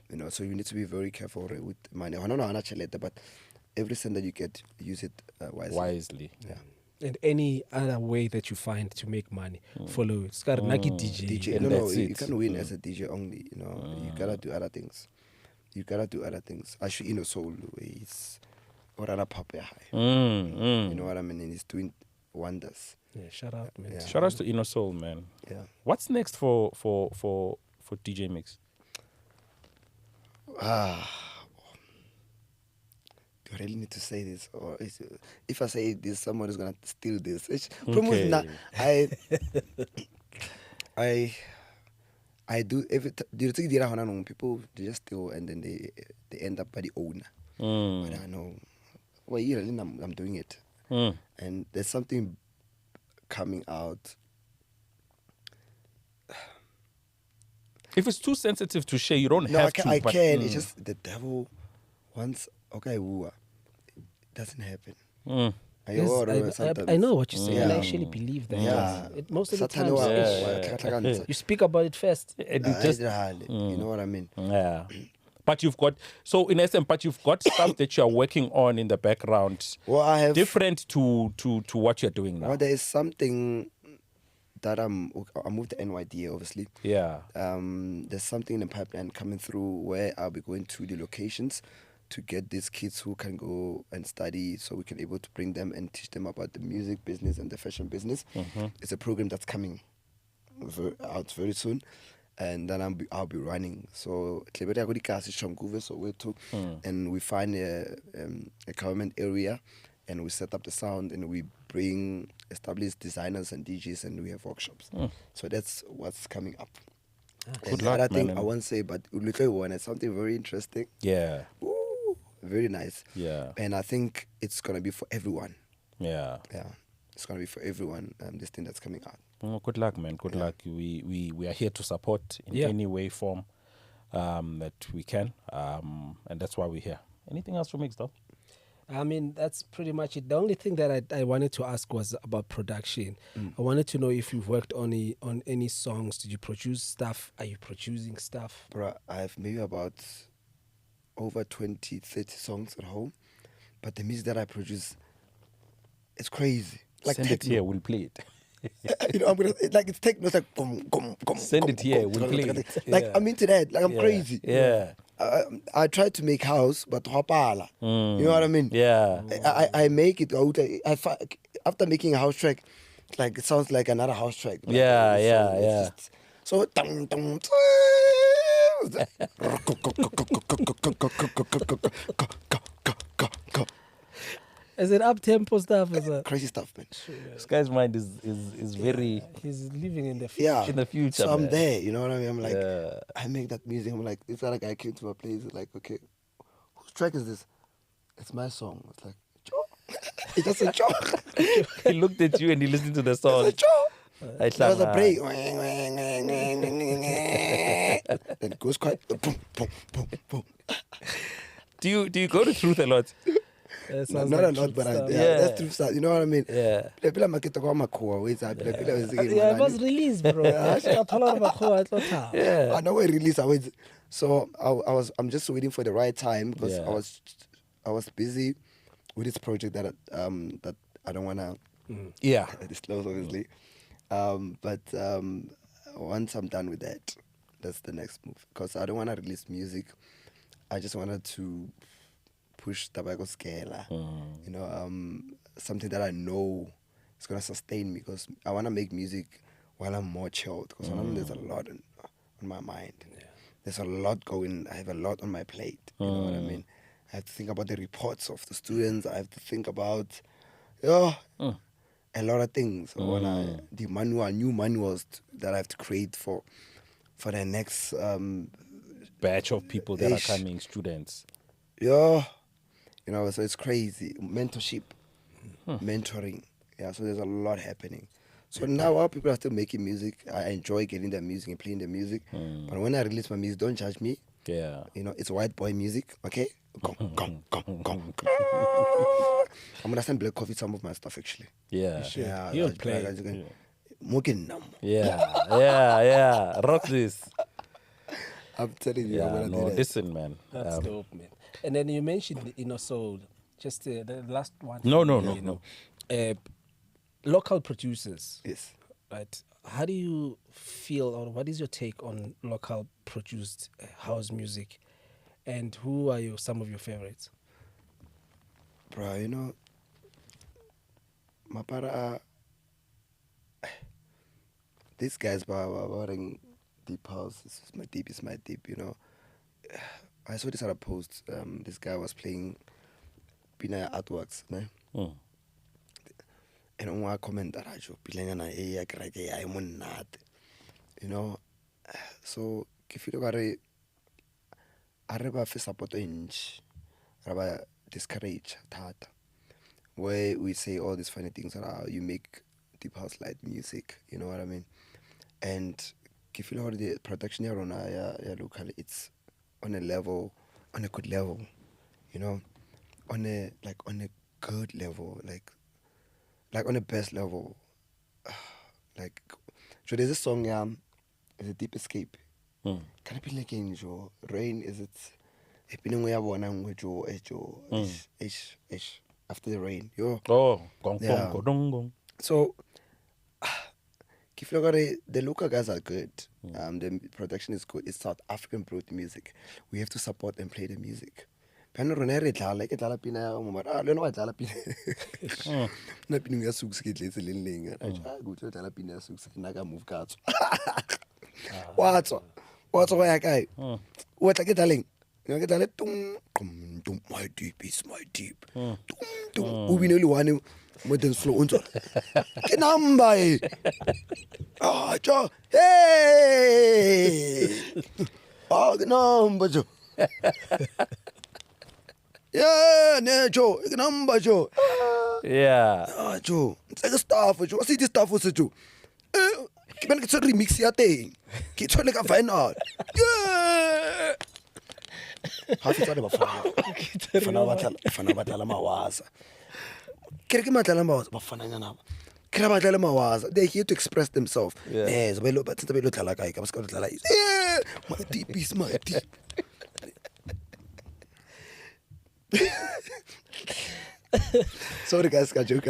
you know, so you need to be very careful with money. I don't know how much but every cent that you get, use it wisely. Yeah. And any other way that you find to make money, follow it. It's got DJ. No, you can't win as a DJ only. You know, you gotta do other things. Actually, soul ways or other papa high. You know what I mean? And he's doing wonders. Yeah, shout out, man. Yeah. Shout out to Inner Soul, man. Yeah. What's next for DJ Miggs? Do I really need to say this, or if I say this, someone is gonna steal this? Okay. I do every. Do you think people they just steal and then they end up by the owner? But I know. Well, I'm doing it, and there's something coming out. If it's too sensitive to share, you don't have to. I can. It's just the devil wants. Okay, it doesn't happen. Yes, I know what you're saying. Yeah. I actually believe that. Yeah. Most of the time, you speak about it first. You know what I mean? Yeah. But you've got stuff that you are working on in the background. Well, I have different to what you're doing now. Well, there is something that I moved to NYDA, obviously. Yeah. There's something in the pipeline coming through where I'll be going to the locations to get these kids who can go and study, so we can be able to bring them and teach them about the music business and the fashion business. It's a program that's coming out very soon, and then I'll be running. So and we find a government area, and we set up the sound, and we bring established designers and DJs, and we have workshops. So that's what's coming up. Good luck, I think man. I won't say, but it's something very interesting. Yeah. Very nice. Yeah. And I think it's going to be for everyone. Yeah. Yeah. It's going to be for everyone, this thing that's coming out. Oh, good luck, man. Good luck. We are here to support in any way, form that we can. And that's why we're here. Anything else from Miggs, though? I mean, that's pretty much it. The only thing that I wanted to ask was about production. I wanted to know if you've worked on any songs. Did you produce stuff? Are you producing stuff? Bro, I have maybe about over 20, 30 songs at home. But the music that I produce, it's crazy. Like send techno. It here, we'll play it. I'm gonna it's techno. It's like boom. Send it here, we'll play it. Like I'm into that. Like I'm crazy. Yeah. I try to make house, but hopala. You know what I mean? Yeah. I make it out. After making a house track, like it sounds like another house track. Like, Yeah. So Is it up-tempo stuff? Crazy stuff, man. This guy's mind is very... He's living in the future. Yeah. In the future, So I'm man. there, you know what I mean? I'm like, I make that music. I'm like, this other guy came to my place. Like, okay, whose track is this? It's my song. It's like, Joe. He just said, Joe. He looked at you and he listened to the song. It's Joe. There was a break. Then it goes quiet. Boom, boom, boom, boom. Do you go to Truth a lot? Not a lot, but that's true stuff. You know what I mean? Yeah. It was released, bro. Yeah. I know it released. So I'm just waiting for the right time because I was busy with this project that I don't wanna disclose, obviously. But once I'm done with that, that's the next move. Because I don't wanna release music. I just wanted to push Tobacco Scala, you know, something that I know is gonna sustain me because I wanna make music while I'm more chilled because there's a lot on my mind. Yeah. There's a lot going. I have a lot on my plate. You know what I mean? I have to think about the reports of the students. I have to think about, a lot of things. The new manuals that I have to create for for the next batch of people that are coming, students. Yeah, you know, so it's crazy. Mentorship, mentoring. Yeah, so there's a lot happening. So now our people are still making music. I enjoy getting their music and playing their music. But when I release my music, don't judge me. Yeah. You know, it's white boy music, okay? Gong, gong, gong, gong. I'm gonna send Black Coffee some of my stuff actually. Yeah. Yeah, You'll play. Yeah. Rock this. I'm telling you, Yeah, I'm gonna do that. listen, man. That's dope, man. And then you mentioned Inner Soul, just the last one. No. Local producers. Yes. Right. How do you feel, or what is your take on local produced house music? And who are some of your favorites? Bro, you know, Mapara, these guys were wearing deep house. This is my deep, you know. I saw this other post. This guy was playing Pina Artworks, ne? And on one comment that I you know. So if you look at it, I never feel support inch, I discourage tata, where we say all these funny things that you make deep house light music, you know what I mean? And if you look at the production here on locally, it's on a level, on a good level, you know, on a good level, like on the best level. Like, so there's a song, it's a Deep Escape. Can I be like in Joe? Rain is it? After the rain, yo. Oh, Yeah. So, if you look at it, the local guys are good. The production is good. It's South African brewed music. We have to support and play the music. Pano rona re tla like tla pina mo mara le no wa tla pina na pina ya suks ke tletse le leng a go tla pina ya suks na ka move ka tswa wa ya kae o tla ke tlaleng ke tla le tum my deep is my deep tum o bine le one mo the flow unzo ke number jo hey ke number jo. Yeah, ne, Joe. Ik number, Joe. Yeah. Joe. It's like stuff, Joe. What's this stuff, Joe? Ik ben het remix ja thing. Ik zou lekker fijn out. Yeah. How to tell about fana batala mawaza. Kere ke matala mawaza ba fana nyana ba. Kere batala mawaza. They here to express themselves. Yes, ba lo batse ba lo tlala kae ka ba ska lo tlala. My deep is my deep. Sorry guys, ka joke.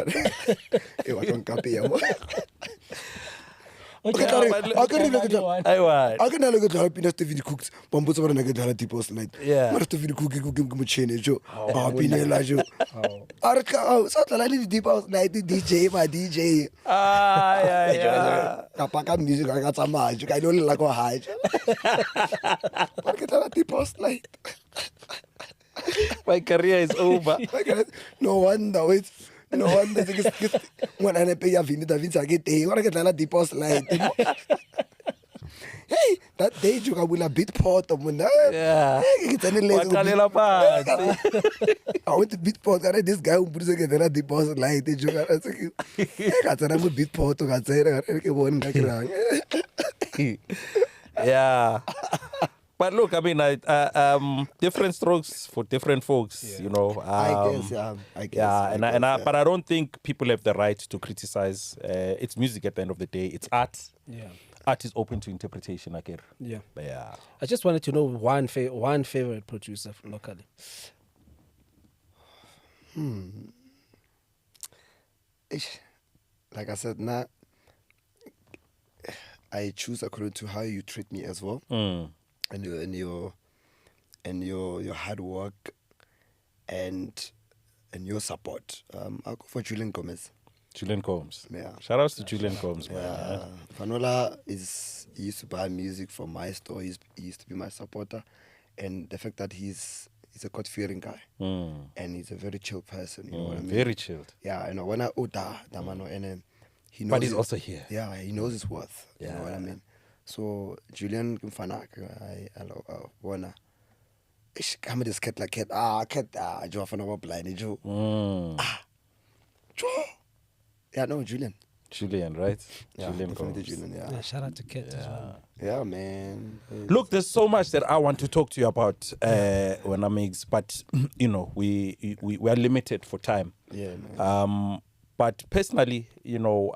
E wa tong kape ya mo. Okay, I can look at the peanut TV cooks. Bamboo over and I get a deep post light. Yeah. Must have been cooking change. Joe. Pinella Joe. Arca, so I need deep house light DJ, my DJ. Yeah. Kapaka music, I got some magic. I don't like a hide. I get a deep post light. My career is over. No wonder, wait. No wonder when I pay a vinita, I get a what I get a deposit light. Hey, that day you will a bit pot of Munda. Yeah. It's any lazy. I went to beat pot. This guy who puts a deposit light. I got a bit pot to get Yeah. But look, I mean, different strokes for different folks, you know. I guess. Yeah, but I don't think people have the right to criticize. It's music at the end of the day. It's art. Yeah. Art is open to interpretation, I guess. Yeah. Yeah. I just wanted to know one favorite producer locally. Like I said, now I choose according to how you treat me as well. And your hard work and your support. I'll go for Julian Gomez. Julian Combs. Yeah. Shout outs to Julian Combs, man. Yeah. Fanola he used to buy music from my store. He used to be my supporter, and the fact that he's a God-fearing guy, and he's a very chill person. You know what I mean? Very chilled. Yeah, you know when I and he knows. But he's also here. Yeah, he knows his worth. Yeah. You know what I mean? So Julian Kumfanak, I wanna. Come this cat like cat. Joe for blind Joe. Joe. Yeah, no, Julian. Julian, right? Yeah, Julian definitely Gomes. Julian. Yeah. Yeah, shout out to Kat as well. Yeah, man. Look, there's so much that I want to talk to you about when I'm Miggs, but you know, we are limited for time. Yeah, man. But personally, you know,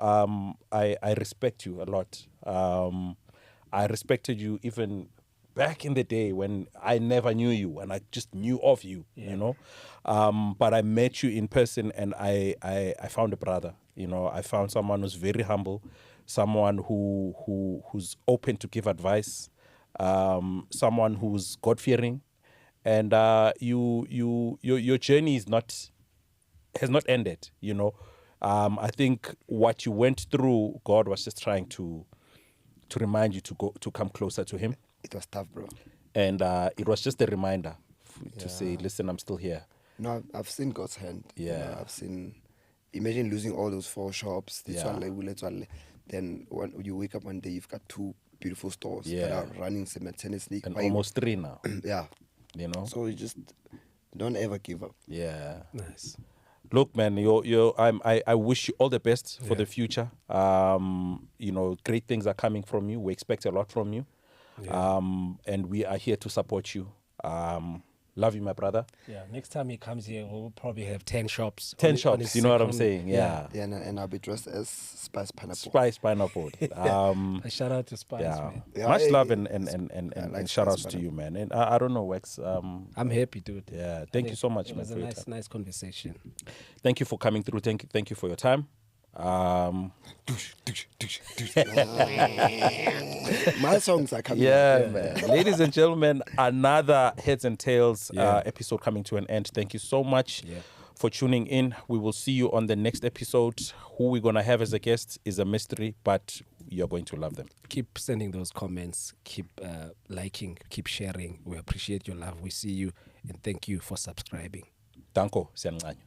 I respect you a lot. I respected you even back in the day when I never knew you and I just knew of you, you know. But I met you in person and I found a brother. You know, I found someone who's very humble, someone who's open to give advice, someone who's God-fearing, and your journey has not ended. You know, I think what you went through, God was just trying to remind you to come closer to Him. It was tough, bro. And it was just a reminder to say, listen, I'm still here. No, I've seen God's hand. Yeah. You know, I've seen. Imagine losing all those 4 shops. Then when you wake up one day, you've got 2 beautiful stores that are running simultaneously. And almost 3 now. Yeah. You know? So you just don't ever give up. Yeah. Nice. Look, man, I wish you all the best for the future. You know, great things are coming from you. We expect a lot from you. Yeah. And we are here to support you. Love you, my brother. Yeah, next time he comes here, we'll probably have 10 shops. 10 shops, you know what I'm saying? Yeah. Yeah, and I'll be dressed as Spice Pineapple. Spice Pineapple. A shout out to Spice, man. Yeah, Much hey, love hey, and like shout outs Spice to you, man. And I don't know, Wax. I'm happy, dude. Yeah, thank you so much, It man. was for a your nice, time. nice conversation. Thank you for coming through. Thank you for your time. My songs are coming. Yeah, man. Ladies and gentlemen, another Heads and Tails episode coming to an end. Thank you so much for tuning in. We will see you on the next episode. Who we're going to have as a guest is a mystery, but you're going to love them. Keep sending those comments. Keep liking. Keep sharing. We appreciate your love. We see you. And thank you for subscribing. Danko, siyancanya.